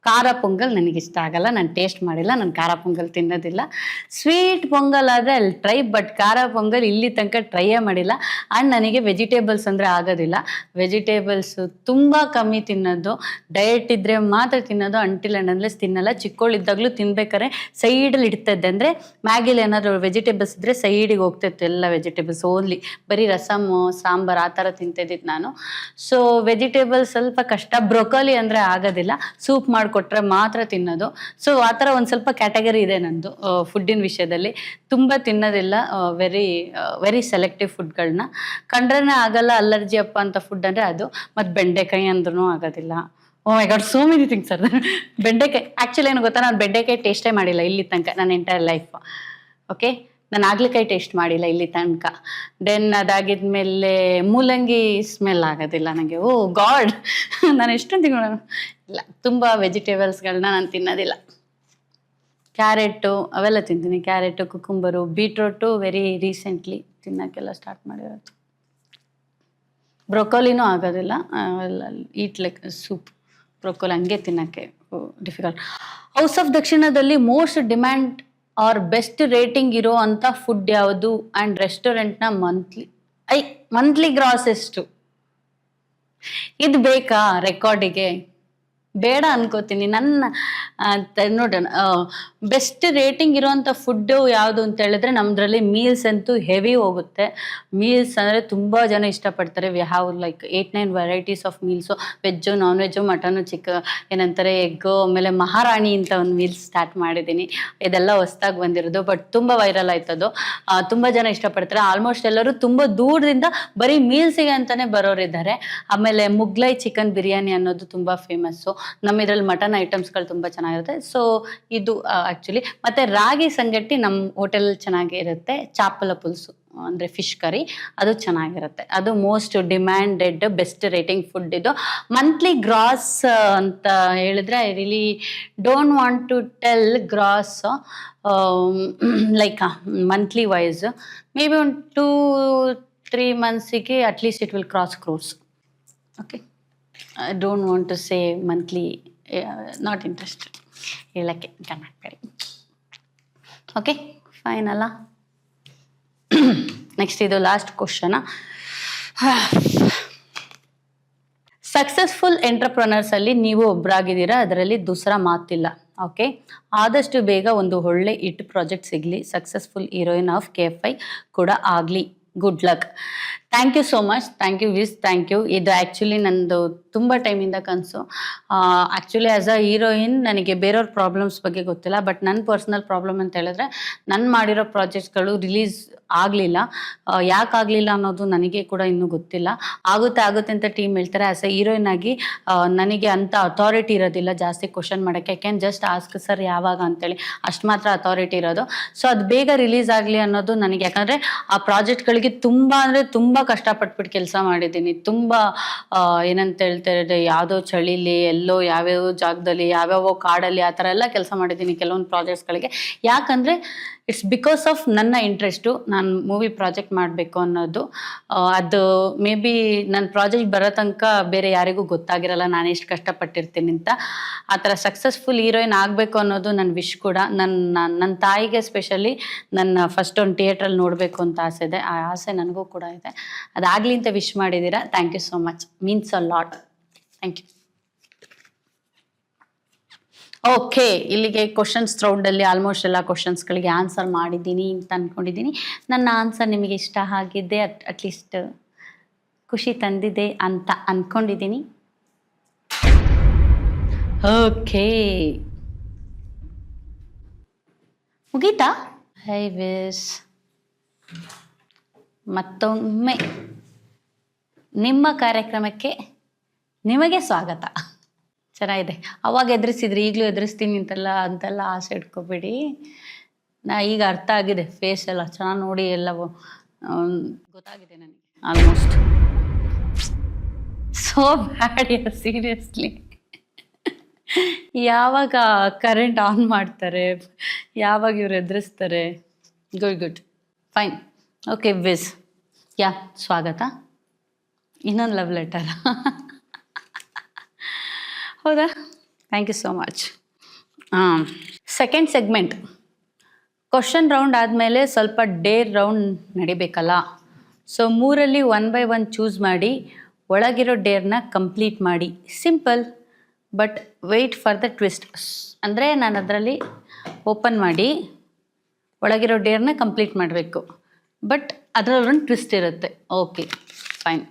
ಖಾರ ಪೊಂಗಲ್ ನನಗಿಷ್ಟ ಆಗಲ್ಲ, ನಾನು ಟೇಸ್ಟ್ ಮಾಡಿಲ್ಲ, ನಾನು ಖಾರ ಪೊಂಗಲ್ ತಿನ್ನೋದಿಲ್ಲ. ಸ್ವೀಟ್ ಪೊಂಗಲ್ ಆದರೆ ಅಲ್ಲಿ ಟ್ರೈ, ಬಟ್ ಖಾರ ಪೊಂಗಲ್ ಇಲ್ಲಿ ತನಕ ಟ್ರೈಯೇ ಮಾಡಿಲ್ಲ. ಆ್ಯಂಡ್ ನನಗೆ ವೆಜಿಟೇಬಲ್ಸ್ ಅಂದರೆ ಆಗೋದಿಲ್ಲ. ವೆಜಿಟೇಬಲ್ಸು ತುಂಬ ಕಮ್ಮಿ ತಿನ್ನೋದು, ಡಯಟ್ ಇದ್ದರೆ ಮಾತ್ರ ತಿನ್ನೋದು. ಅಂಟಿಲ್ ಆ್ಯಂಡ್ ಅನ್ಲೆಸ್ ತಿನ್ನಲ್ಲ. ಚಿಕ್ಕವಳಿದ್ದಾಗಲೂ ತಿನ್ಬೇಕಾದ್ರೆ ಸೈಡಲ್ಲಿ ಇಡ್ತಾಯಿದ್ದೆ. ಅಂದರೆ ಮ್ಯಾಗಿಲಿ ಏನಾದರೂ ವೆಜಿಟೇಬಲ್ಸ್ ಇದ್ದರೆ ಸೈಡಿಗೆ ಹೋಗ್ತಾಯಿತ್ತು ಎಲ್ಲ ವೆಜಿಟೇಬಲ್ಸ್. ಓನ್ಲಿ ಬರೀ ರಸಮ್ಮು ಸಾಂಬಾರು ಆ ಥರ ತಿಂತಿದ್ದಿದ್ದು ನಾನು. ಸೊ ವೆಜಿಟೇಬಲ್ಸ್ ಸ್ವಲ್ಪ ಕಷ್ಟ. ಬ್ರೊಕೋಲಿ ಅಂದರೆ ಆಗೋದಿಲ್ಲ, ಸೂಪ್ ಮಾಡ್ಕೊಟ್ರೆ ಮಾತ್ರ ತಿನ್ನೋದು. ಸೊ ಆ ಥರ ಒಂದು ಸ್ವಲ್ಪ ಕ್ಯಾಟಗರಿ ಇದೆ ನಂದು ಫುಡ್ಡಿನ ವಿಷಯದಲ್ಲಿ. ತುಂಬ ತಿನ್ನೋದಿಲ್ಲ, ವೆರಿ ಸೆಲೆಕ್ಟಿವ್ ಫುಡ್ಗಳನ್ನ. ಕಂಡ್ರೆ ಆಗಲ್ಲ, ಅಲರ್ಜಿ ಅಪ್ಪ ಅಂತ ಫುಡ್ ಅಂದರೆ ಅದು. ಮತ್ತು ಬೆಂಡೆಕಾಯಿ ಅಂದ್ರೂ ಆಗೋದಿಲ್ಲ. Oh my god, so many things sir. ಬೆಂಡೆಕಾಯಿ ಆ್ಯಕ್ಚುಲಿ ಏನು ಗೊತ್ತಾ, ನಾನು ಬೆಂಡೆಕಾಯಿ ಟೇಸ್ಟೇ ಮಾಡಿಲ್ಲ ಇಲ್ಲಿ ತನಕ ನನ್ನ ಎಂಟೈರ್ ಲೈಫ್. ಓಕೆ, ನಾನು ಆಗ್ಲಿಕಾಯಿ ಟೇಸ್ಟ್ ಮಾಡಿಲ್ಲ ಇಲ್ಲಿ ತನಕ. ದೆನ್ ಅದಾಗಿದ್ಮೇಲೆ ಮೂಲಂಗಿ ಸ್ಮೆಲ್ ಆಗೋದಿಲ್ಲ ನನಗೆ. ಓ ಗಾಡ್, ನಾನು ಎಷ್ಟೊಂದು ತಿಂಗಳು ಇಲ್ಲ, ತುಂಬ ವೆಜಿಟೇಬಲ್ಸ್ಗಳನ್ನ ನಾನು ತಿನ್ನೋದಿಲ್ಲ. ಕ್ಯಾರೆಟು ಅವೆಲ್ಲ ತಿಂತೀನಿ. Carrot, cucumber, beetroot very recently ತಿನ್ನೋಕ್ಕೆಲ್ಲ ಸ್ಟಾರ್ಟ್ ಮಾಡಿರೋದು. ಬ್ರೊಕೋಲಿನೂ ಆಗೋದಿಲ್ಲ, ಅವೆಲ್ಲ ಈಟ್ ಲೈಕ್ ಸೂಪ್. ಬ್ರೊಕೋಲಿ ಹಂಗೆ ತಿನ್ನೋಕ್ಕೆ ಡಿಫಿಕಲ್ಟ್. ಹೌಸ್ ಆಫ್ ದಕ್ಷಿಣದಲ್ಲಿ most demand or best rating ಇರೋ ಅಂಥ ಫುಡ್ ಯಾವುದು? ಆ್ಯಂಡ್ ರೆಸ್ಟೋರೆಂಟ್ನ ಮಂತ್ಲಿ ಗ್ರಾಸ್ ಎಷ್ಟು? ಇದು ಬೇಕಾ ರೆಕಾರ್ಡಿಗೆ? ಬೇಡ ಅನ್ಕೋತೀನಿ. ನನ್ನ ನೋಡೋಣ, ಬೆಸ್ಟ್ ರೇಟಿಂಗ್ ಇರೋವಂಥ ಫುಡ್ಡು ಯಾವುದು ಅಂತ ಹೇಳಿದ್ರೆ ನಮ್ಮದ್ರಲ್ಲಿ ಮೀಲ್ಸ್ ಅಂತೂ ಹೆವಿ ಹೋಗುತ್ತೆ. ಮೀಲ್ಸ್ ಅಂದರೆ ತುಂಬ ಜನ ಇಷ್ಟಪಡ್ತಾರೆ. We have like 8-9 varieties of meals. Veg, non veg, mutton, ಏನಂತಾರೆ ಎಗ್ಗು, ಆಮೇಲೆ ಮಹಾರಾಣಿ ಅಂತ ಒಂದು ಮೀಲ್ಸ್ ಸ್ಟಾರ್ಟ್ ಮಾಡಿದ್ದೀನಿ. ಇದೆಲ್ಲ ಹೊಸ್ದಾಗಿ ಬಂದಿರೋದು, ಬಟ್ ತುಂಬ ವೈರಲ್ ಆಯ್ತದು. ತುಂಬ ಜನ ಇಷ್ಟಪಡ್ತಾರೆ. ಆಲ್ಮೋಸ್ಟ್ ಎಲ್ಲರೂ ತುಂಬ ದೂರದಿಂದ ಬರೀ ಮೀಲ್ಸಿಗೆ ಅಂತಲೇ ಬರೋರಿದ್ದಾರೆ. ಆಮೇಲೆ ಮುಗ್ಲೈ ಚಿಕನ್ ಬಿರಿಯಾನಿ ಅನ್ನೋದು ತುಂಬ ಫೇಮಸ್ಸು. ನಮ್ಮ ಇದರಲ್ಲಿ ಮಟನ್ ಐಟಮ್ಸ್ಗಳು ತುಂಬ ಚೆನ್ನಾಗಿರುತ್ತೆ. ಸೊ ಇದು ಆ್ಯಕ್ಚುಲಿ. ಮತ್ತು ರಾಗಿ ಸಂಗಟಿ ನಮ್ಮ ಹೋಟೆಲ್ ಚೆನ್ನಾಗಿ ಇರುತ್ತೆ. ಚಾಪಲ ಪುಲ್ಸು ಅಂದರೆ ಫಿಶ್ ಕರಿ, ಅದು ಚೆನ್ನಾಗಿರುತ್ತೆ. ಅದು most demanded best rating food ಇದು. ಮಂತ್ಲಿ ಗ್ರಾಸ್ ಅಂತ ಹೇಳಿದ್ರೆ I really don't want to tell gross, like monthly wise maybe ಒಂದು 2-3 ಮಂತ್ಸಿಗೆ at least it will cross crores. Okay, I don't want to say monthly, not interested ಹೇಳಕ್ಕೆ ಕನ್ನಡಕರಿ. Okay fine ಅಲ್ಲ. Next ಇದು last ಕ್ವಶನ. Successful ಎಂಟರ್ಪ್ರನರ್ಸಲ್ಲಿ ನೀವು ಒಬ್ಬರಾಗಿದ್ದೀರಾ, ಅದರಲ್ಲಿ ದೂಸರಾ ಮಾತಿಲ್ಲ. ಓಕೆ, ಆದಷ್ಟು ಬೇಗ ಒಂದು ಒಳ್ಳೆ ಹಿಟ್ ಪ್ರಾಜೆಕ್ಟ್ ಸಿಗಲಿ, ಸಕ್ಸಸ್ಫುಲ್ ಹೀರೋಯಿನ್ ಆಫ್ KFI ಕೂಡ ಆಗಲಿ. Good luck. Thank you so much. Thank you wish, thank you. ಇದು ಆ್ಯಕ್ಚುಲಿ ನಂದು ತುಂಬ ಟೈಮಿಂದ ಕನಸು. ಆ್ಯಕ್ಚುಲಿ ಆ್ಯಸ್ ಅ ಹೀರೋಯಿನ್ ನನಗೆ ಬೇರೆಯವ್ರ ಪ್ರಾಬ್ಲಮ್ಸ್ ಬಗ್ಗೆ ಗೊತ್ತಿಲ್ಲ, ಬಟ್ ನನ್ನ ಪರ್ಸ್ನಲ್ ಪ್ರಾಬ್ಲಮ್ ಅಂತ ಹೇಳಿದ್ರೆ ನಾನು ಮಾಡಿರೋ ಪ್ರಾಜೆಕ್ಟ್ಸ್ಗಳು ರಿಲೀಸ್ ಆಗಲಿಲ್ಲ. ಯಾಕೆ ಆಗಲಿಲ್ಲ ಅನ್ನೋದು ನನಗೆ ಕೂಡ ಇನ್ನೂ ಗೊತ್ತಿಲ್ಲ. ಆಗುತ್ತೆ ಅಂತ ಟೀಮ್ ಹೇಳ್ತಾರೆ. ಆ್ಯಸ್ ಅ ಹೀರೋಯಿನ್ ಆಗಿ ನನಗೆ ಅಂಥ ಅಥಾರಿಟಿ ಇರೋದಿಲ್ಲ ಜಾಸ್ತಿ ಕ್ವಶನ್ ಮಾಡೋಕ್ಕೆ. I can just ask sir ಯಾವಾಗ ಅಂತೇಳಿ, ಅಷ್ಟು ಮಾತ್ರ ಅಥಾರಿಟಿ ಇರೋದು. ಸೊ ಅದು ಬೇಗ ರಿಲೀಸ್ ಆಗಲಿ ಅನ್ನೋದು ನನಗೆ, ಯಾಕಂದರೆ ಆ ಪ್ರಾಜೆಕ್ಟ್ಗಳಿಗೆ ತುಂಬ ಅಂದರೆ ತುಂಬ ಕಷ್ಟಪಟ್ಬಿಟ್ಟು ಕೆಲಸ ಮಾಡಿದ್ದೀನಿ. ತುಂಬ ಏನಂತ ಹೇಳ್ತಾರೆ, ಯಾವುದೋ ಚಳಿಲಿ ಎಲ್ಲೋ ಯಾವ್ಯಾವ ಜಾಗದಲ್ಲಿ ಯಾವ್ಯಾವ ಕಾಡಲ್ಲಿ ಆ ಥರ ಎಲ್ಲ ಕೆಲಸ ಮಾಡಿದ್ದೀನಿ ಕೆಲವೊಂದು ಪ್ರಾಜೆಕ್ಟ್ಸ್ಗಳಿಗೆ. ಯಾಕಂದರೆ ಇಟ್ಸ್ ಬಿಕಾಸ್ ಆಫ್ ನನ್ನ ಇಂಟ್ರೆಸ್ಟು, ನಾನು ಮೂವಿ ಪ್ರಾಜೆಕ್ಟ್ ಮಾಡಬೇಕು ಅನ್ನೋದು. ಅದು ಮೇ ಬಿ ನನ್ನ ಪ್ರಾಜೆಕ್ಟ್ ಬರೋ ತನಕ ಬೇರೆ ಯಾರಿಗೂ ಗೊತ್ತಾಗಿರಲ್ಲ ನಾನು ಎಷ್ಟು ಕಷ್ಟಪಟ್ಟಿರ್ತೀನಿ ಅಂತ. ಆ ಥರ ಸಕ್ಸಸ್ಫುಲ್ ಹೀರೋಯಿನ್ ಆಗಬೇಕು ಅನ್ನೋದು ನನ್ನ ವಿಶ್ ಕೂಡ. ನನ್ನ ತಾಯಿಗೆ ಸ್ಪೆಷಲಿ ನನ್ನ ಫಸ್ಟ್ ಒಂದು ಥಿಯೇಟ್ರಲ್ಲಿ ನೋಡಬೇಕು ಅಂತ ಆಸೆ ಇದೆ. ಆ ಆಸೆ ನನಗೂ ಕೂಡ ಇದೆ. ಅದಾಗಲಿ ಅಂತ ವಿಶ್ ಮಾಡಿದ್ದೀರಾ. Thank you so much, means a lot. Thank you. Okay, ಇಲ್ಲಿಗೆ ಕ್ವಶನ್ಸ್ ರೌಂಡಲ್ಲಿ ಆಲ್ಮೋಸ್ಟ್ ಎಲ್ಲ ಕ್ವಶನ್ಸ್ಗಳಿಗೆ ಆನ್ಸರ್ ಮಾಡಿದ್ದೀನಿ ಅಂತ ಅಂದ್ಕೊಂಡಿದ್ದೀನಿ. ನನ್ನ ಆನ್ಸರ್ ನಿಮಗೆ ಇಷ್ಟ ಆಗಿದೆ, ಅಟ್ಲೀಸ್ಟ್ ಖುಷಿ ತಂದಿದೆ ಅಂತ ಅಂದ್ಕೊಂಡಿದ್ದೀನಿ. ಓಕೆ, ಮುಗೀತಾ? ಹೈ ವಿಸ್, ಮತ್ತೊಮ್ಮೆ ನಿಮ್ಮ ಕಾರ್ಯಕ್ರಮಕ್ಕೆ ನಿಮಗೆ ಸ್ವಾಗತ. ಚೆನ್ನಾಗಿದೆ. ಅವಾಗ ಎದುರಿಸಿದ್ರಿ, ಈಗಲೂ ಎದುರಿಸ್ತೀನಿ ಅಂತೆಲ್ಲ ಆಸೆ ಇಟ್ಕೋಬೇಡಿ. ಈಗ ಅರ್ಥ ಆಗಿದೆ, ಫೇಸ್ ಎಲ್ಲ ಚೆನ್ನಾಗಿ ನೋಡಿ ಎಲ್ಲವೂ ಗೊತ್ತಾಗಿದೆ ನನಗೆ ಆಲ್ಮೋಸ್ಟ್. ಸೋ ಬ್ಯಾಡ್ ಯರ್, ಸೀರಿಯಸ್ಲಿ. ಯಾವಾಗ ಕರೆಂಟ್ ಆನ್ ಮಾಡ್ತಾರೆ, ಯಾವಾಗ ಇವ್ರು ಎದುರಿಸ್ತಾರೆ. Good fine. Okay wish, yeah ಸ್ವಾಗತ. ಇನ್ನೊಂದು ಲವ್ ಲೆಟರ್. ಹೌದಾ? Thank you so much. Second segment question round ಆದಮೇಲೆ ಸ್ವಲ್ಪ ಡೇರ್ ರೌಂಡ್ ನಡಿಬೇಕಲ್ಲ. ಸೊ 3ರಲ್ಲಿ 1 by 1 ಚೂಸ್ ಮಾಡಿ ಒಳಗಿರೋ ಡೇರ್ನ ಕಂಪ್ಲೀಟ್ ಮಾಡಿ. Simple, but wait for the twist. ಅಂದರೆ ನಾನು ಅದರಲ್ಲಿ ಓಪನ್ ಮಾಡಿ ಒಳಗಿರೋ ಡೇರ್ನ ಕಂಪ್ಲೀಟ್ ಮಾಡಬೇಕು, ಬಟ್ ಅದರಲ್ಲೊಂದು ಟ್ವಿಸ್ಟ್ ಇರುತ್ತೆ. Okay fine.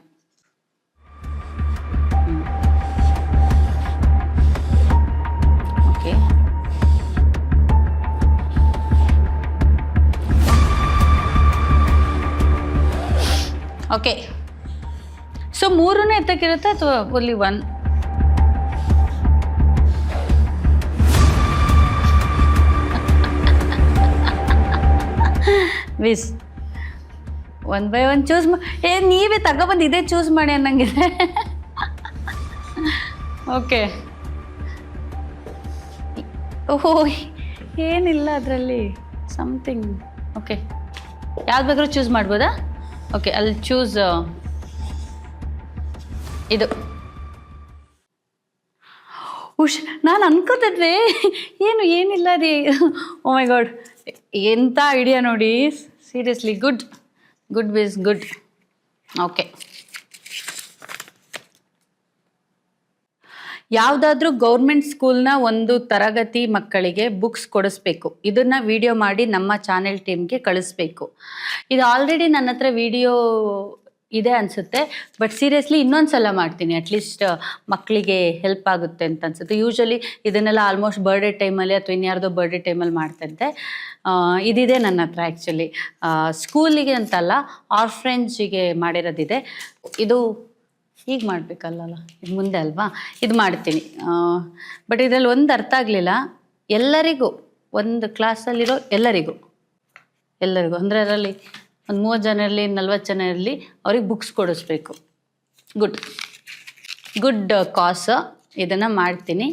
ಓಕೆ, ಸೊ 3 ಎತ್ತಕ್ಕಿರುತ್ತೆ ಅಥವಾ ಓನ್ಲಿ 1? ವಿಸ್ 1 by 1 ಚೂಸ್ ನೀವೇ ತಗೊಬಂದು ಇದೇ ಚೂಸ್ ಮಾಡಿ ಅನ್ನಂಗಿದೆ. ಓಕೆ, ಓಹೋ ಏನಿಲ್ಲ ಅದರಲ್ಲಿ ಸಮಥಿಂಗ್. ಓಕೆ, ಯಾವ್ದು ಬೇಕಾದ್ರೂ ಚೂಸ್ ಮಾಡ್ಬೋದಾ? ಓಕೆ, ಅಲ್ಲಿ ಚೂಸ್ ಇದು. ನಾನು ಅನ್ಕೋತಿದ್ರೆ ಏನಿಲ್ಲ ರೀ. ಓ ಮೈ ಗಾಡ್, ಎಂಥ ಐಡಿಯಾ ನೋಡಿ, ಸೀರಿಯಸ್ಲಿ ಗುಡ್ ವಿಸ್ ಗುಡ್. ಓಕೆ, ಯಾವುದಾದ್ರೂ ಗೌರ್ಮೆಂಟ್ ಸ್ಕೂಲ್ನ ಒಂದು ತರಗತಿ ಮಕ್ಕಳಿಗೆ ಬುಕ್ಸ್ ಕೊಡಿಸ್ಬೇಕು. ಇದನ್ನು ವಿಡಿಯೋ ಮಾಡಿ ನಮ್ಮ ಚಾನೆಲ್ ಟೀಮ್ಗೆ ಕಳಿಸ್ಬೇಕು. ಇದು ಆಲ್ರೆಡಿ ನನ್ನ ಹತ್ರ ವಿಡಿಯೋ ಇದೆ ಅನಿಸುತ್ತೆ, ಬಟ್ ಸೀರಿಯಸ್ಲಿ ಇನ್ನೊಂದು ಸಲ ಮಾಡ್ತೀನಿ. ಅಟ್ಲೀಸ್ಟ್ ಮಕ್ಕಳಿಗೆ ಹೆಲ್ಪ್ ಆಗುತ್ತೆ ಅಂತ ಅನಿಸುತ್ತೆ. ಯೂಶ್ವಲಿ ಇದನ್ನೆಲ್ಲ ಆಲ್ಮೋಸ್ಟ್ ಬರ್ಡೇ ಟೈಮಲ್ಲಿ ಅಥವಾ ಇನ್ಯಾರ್ದೋ ಬರ್ಡೇ ಟೈಮಲ್ಲಿ ಮಾಡ್ತಾಯಿದ್ದೆ. ಇದಿದೆ ನನ್ನ ಹತ್ರ ಆ್ಯಕ್ಚುಲಿ. ಸ್ಕೂಲಿಗೆ ಅಂತಲ್ಲ, ಆರ್ಫ್ರೆಂಡ್ಸಿಗೆ ಮಾಡಿರೋದಿದೆ. ಇದು ಹೀಗೆ ಮಾಡಬೇಕಲ್ಲ, ಇದು ಮುಂದೆ ಅಲ್ವಾ, ಇದು ಮಾಡ್ತೀನಿ. ಬಟ್ ಇದರಲ್ಲಿ ಒಂದು ಅರ್ಥ ಆಗಲಿಲ್ಲ. ಎಲ್ಲರಿಗೂ, ಒಂದು ಕ್ಲಾಸಲ್ಲಿರೋ ಎಲ್ಲರಿಗೂ ಅಂದರೆ ಅದರಲ್ಲಿ ಒಂದು 30 ಜನ ಇರಲಿ 40 ಜನ ಇರಲಿ ಅವ್ರಿಗೆ ಬುಕ್ಸ್ ಕೊಡಿಸ್ಬೇಕು. Good cause. ಇದನ್ನು ಮಾಡ್ತೀನಿ.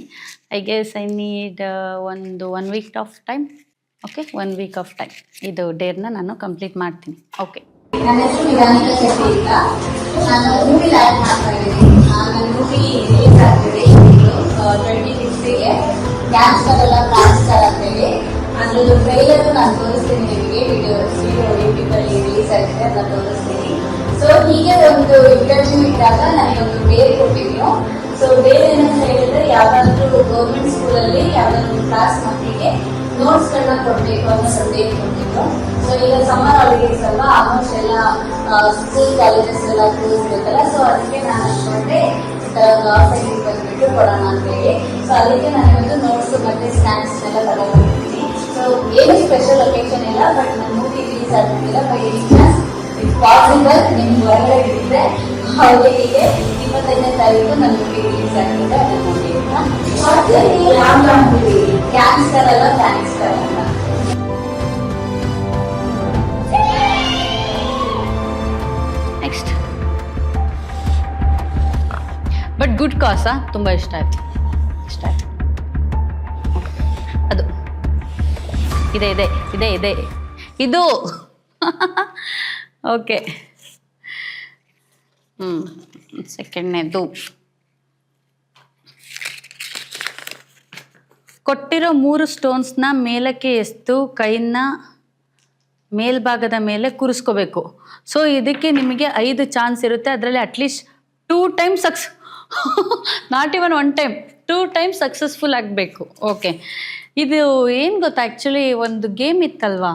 I guess I need one week of time. Okay, 1 week of time. ಇದು ಡೇರ್ನ ನಾನು ಕಂಪ್ಲೀಟ್ ಮಾಡ್ತೀನಿ. ಓಕೆ. ನನ್ನ ಹೆಸರು ನಿಧಾನಿಕ ಶೆಟ್ಟಿ ಅಂತ. ನಾನು ಮೂವಿ ಆ್ಯಕ್ಟ್ ಮಾಡ್ತಾ ಇದ್ದೀನಿ. ನನ್ನ ಮೂವಿ ರಿಲೀಸ್ ಆಗ್ತಿದೆ 26ಗೆ. ಗ್ಯಾಂಗ್ಸ್ಟರ್ ಎಲ್ಲ ಟ್ರಾನ್ಸ್ಟರ್ ಅಂತೇಳಿ ಅದ್ರದ್ದು ಟ್ರೈಲರ್ ನಾನು ತೋರಿಸ್ತೀನಿ ನಿಮಗೆ. ವಿಡಿಯೋ ಯೂಟ್ಯೂಬಲ್ಲಿ ರಿಲೀಸ್ ಆಗಿದೆ, ಅದನ್ನ ತೋರಿಸ್ತೀನಿ. ಸೊ ಹೀಗೆ ಒಂದು ಇಂಟರ್ವ್ಯೂ ಇದ್ದಾಗ ನನಗೊಂದು ಬೇರೆ ಕೊಟ್ಟಿದ್ರು. ಸೊ ಬೇರೆ ಏನಂತ ಹೇಳಿದ್ರೆ, ಯಾವ್ದಾದ್ರು ಗೌರ್ಮೆಂಟ್ ಸ್ಕೂಲಲ್ಲಿ ಯಾವ್ದಾದ್ರು ಕ್ಲಾಸ್ ಮಕ್ಕಳಿಗೆ ನೋಟ್ಸ್ಗಳನ್ನ ಕೊಡ್ಬೇಕು ಅನ್ನೋ ಸಂದೇಶ ಕೊಟ್ಟಿದ್ರು. ಸೊ ಈಗ ಸಮ್ಮರ್ ಹಾಲಿಡೇಸ್ ಅಲ್ವಾ, ಆಲ್ಮೋಸ್ಟ್ ಎಲ್ಲ ಸ್ಕೂಲ್ ಕಾಲೇಜಸ್ ಎಲ್ಲ ಕ್ಲೋಸ್ ಇರುತ್ತಲ್ಲ. ಸೊ ಅದಕ್ಕೆ ನಾನು ಅನ್ಕೊಂಡೆ ಆಫ್ಲೈನ್ ಬಂದ್ಬಿಟ್ಟು ಕೊಡೋಣ ಅಂತ ಹೇಳಿ. ಸೊ ಅದಕ್ಕೆ ನನಗೊಂದು ನೋಟ್ಸ್ ಮತ್ತೆ ಸ್ನ್ಯಾಕ್ಸ್ ಎಲ್ಲ ತಗೊಂಡ್ಬಂದಿದ್ದೀನಿ. ಸೊ ಏನು ಸ್ಪೆಷಲ್ ಒಕೇಶನ್ ಇಲ್ಲ, ಬಟ್ ನನ್ನ ಮೂವಿ ರಿಲೀಸ್ ಆಗ್ತಿಲ್ಲ. By any chance it possible ನಿಮ್ಗೆ ಹೊರಗಡೆ ಬಿಟ್ಟಿದ್ರೆ ಅವರಿಗೆ 25ನೇ ತಾರೀಕು ನನ್ನ ಮೂವಿ ರಿಲೀಸ್ ಆಗ್ತಿದೆ. ಅದನ್ನು ನೋಡಿ. ಗ್ಯಾಂಗ್ಸ್ಟರ್ ಅಲ್ಲ, ಗ್ಯಾಂಗ್ಸ್ಟರ್ ಅಂತ. ನೆಕ್ಸ್ಟ್. ಬಟ್ ಗುಡ್ ಕಾಸ್. ತುಂಬ ಇಷ್ಟ ಆಯ್ತು. ಅದು ಇದೆ ಇದು ಓಕೆ. ಸೆಕೆಂಡ್ನೇದು, ಕೊಟ್ಟಿರೋ 3 ಸ್ಟೋನ್ಸ್ನ ಮೇಲಕ್ಕೆ ಎಸ್ತು ಕೈನ ಮೇಲ್ಭಾಗದ ಮೇಲೆ ಕೂರಿಸ್ಕೋಬೇಕು. ಸೊ ಇದಕ್ಕೆ ನಿಮಗೆ 5 ಚಾನ್ಸ್ ಇರುತ್ತೆ. ಅದರಲ್ಲಿ at least 2 times not even 1 time, 2 times successful ಆಗಬೇಕು. ಓಕೆ. ಇದು ಏನು ಗೊತ್ತಾ, ಆ್ಯಕ್ಚುಲಿ ಒಂದು ಗೇಮ್ ಇತ್ತಲ್ವಾ,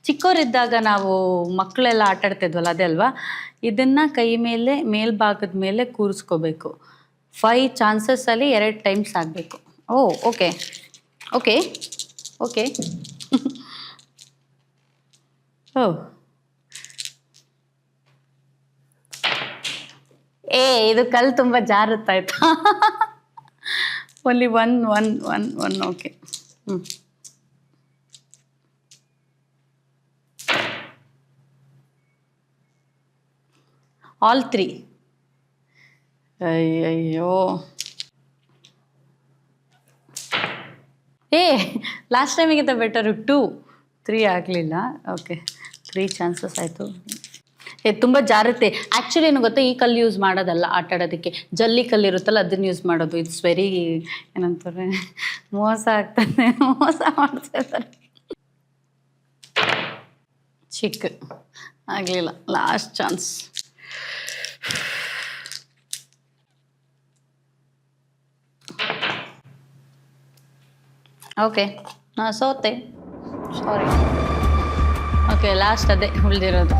ಚಿಕ್ಕವರಿದ್ದಾಗ ನಾವು ಮಕ್ಕಳೆಲ್ಲ ಆಟಾಡ್ತಿದ್ವಲ್ಲ, ಅದೇ ಅಲ್ವಾ. ಇದನ್ನು ಕೈ ಮೇಲೆ ಮೇಲ್ಭಾಗದ ಮೇಲೆ ಕೂರಿಸ್ಕೋಬೇಕು. 5 ಚಾನ್ಸಸ್ಸಲ್ಲಿ 2 ಟೈಮ್ಸ್ ಆಗಬೇಕು. ಓಕೆ. ಇದು ಕಲ್ಲು ತುಂಬ ಜಾರುತ್ತಾಯ್ತಾ. Only one. ಓಕೆ. ಆಲ್ 3. ಅಯ್ಯಯ್ಯೋ. Last ಟೈಮಿಗಿಂತ better 2. 3 ಆಗಲಿಲ್ಲ. ಓಕೆ, 3 ಚಾನ್ಸಸ್ ಆಯಿತು. ತುಂಬ ಜಾರುತ್ತೆ. ಆ್ಯಕ್ಚುಲಿ ಏನು ಗೊತ್ತಾ, ಈ ಕಲ್ಲು ಯೂಸ್ ಮಾಡೋದಲ್ಲ ಆಟ ಆಡೋದಕ್ಕೆ. ಜಲ್ಲಿ ಕಲ್ಲು ಇರುತ್ತಲ್ಲ, ಅದನ್ನು ಯೂಸ್ ಮಾಡೋದು. ಇಟ್ಸ್ ವೆರಿ ಏನಂತಾರೆ, ಮೋಸ ಆಗ್ತದೆ, ಮೋಸ ಮಾಡ್ತಿರ್ತಾರೆ. ಚಿಕ್ಕ ಆಗಲಿಲ್ಲ. Last chance. ಓಕೆ, ನಾನು ಸೋತೆ, ಸಾರಿ. ಓಕೆ, ಲಾಸ್ಟ್ ಅದೇ ಉಳಿದಿರೋದು.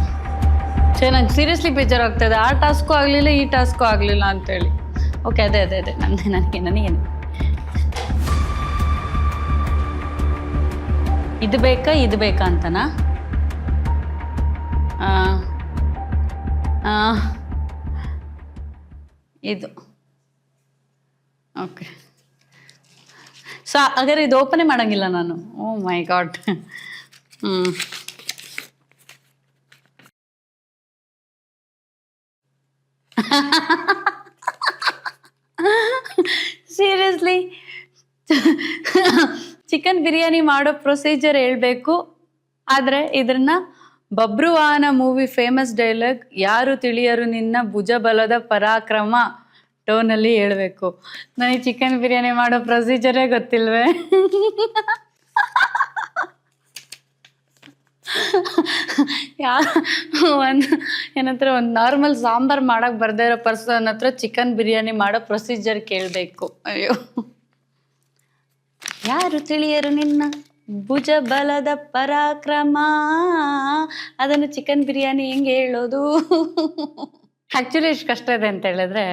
ನಂಗೆ ಸೀರಿಯಸ್ಲಿ ಬೇಜಾರು ಆಗ್ತಾಯಿದೆ. ಆ ಟಾಸ್ಕು ಆಗಲಿಲ್ಲ, ಈ ಟಾಸ್ಕು ಆಗಲಿಲ್ಲ ಅಂತೇಳಿ. ಓಕೆ, ಅದೇ ನನಗೇನು ಇದು ಬೇಕಾ ಅಂತನಾ? ಇದು ಓಕೆ. ಸೊ ಹಾಗಾದ್ರೆ ಇದು ಓಪನೇ ಮಾಡೋಂಗಿಲ್ಲ ನಾನು. ಓ my god. Seriously chicken biryani ಮಾಡೋ ಪ್ರೊಸೀಜರ್ ಹೇಳಬೇಕು. ಆದರೆ ಇದನ್ನ ಬಬ್ರುವಾಹನ ಮೂವಿ ಫೇಮಸ್ ಡೈಲಾಗ್, ಯಾರು ತಿಳಿಯರು ನಿನ್ನ ಭುಜಬಲದ ಪರಾಕ್ರಮ ಟೋನಲ್ಲಿ ಹೇಳಬೇಕು. ನನಗೆ ಚಿಕನ್ ಬಿರಿಯಾನಿ ಮಾಡೋ ಪ್ರೊಸೀಜರೇ ಗೊತ್ತಿಲ್ವೇ? ಏನಂತಾರೆ, ಒಂದು ನಾರ್ಮಲ್ ಸಾಂಬಾರು ಮಾಡೋಕ್ಕೆ ಬರ್ದೇ ಇರೋ ಪರ್ಸನ್ ಹತ್ರ ಚಿಕನ್ ಬಿರಿಯಾನಿ ಮಾಡೋ ಪ್ರೊಸೀಜರ್ ಕೇಳಬೇಕು. ಅಯ್ಯೋ, ಯಾರು ತಿಳಿಯರು ನಿನ್ನ ಭುಜ ಬಲದ ಪರಾಕ್ರಮ, ಅದನ್ನು ಚಿಕನ್ ಬಿರಿಯಾನಿ ಹೆಂಗೆ ಹೇಳೋದು? ಆ್ಯಕ್ಚುಲಿ ಎಷ್ಟು ಕಷ್ಟ ಇದೆ ಅಂತ ಹೇಳಿದ್ರೆ,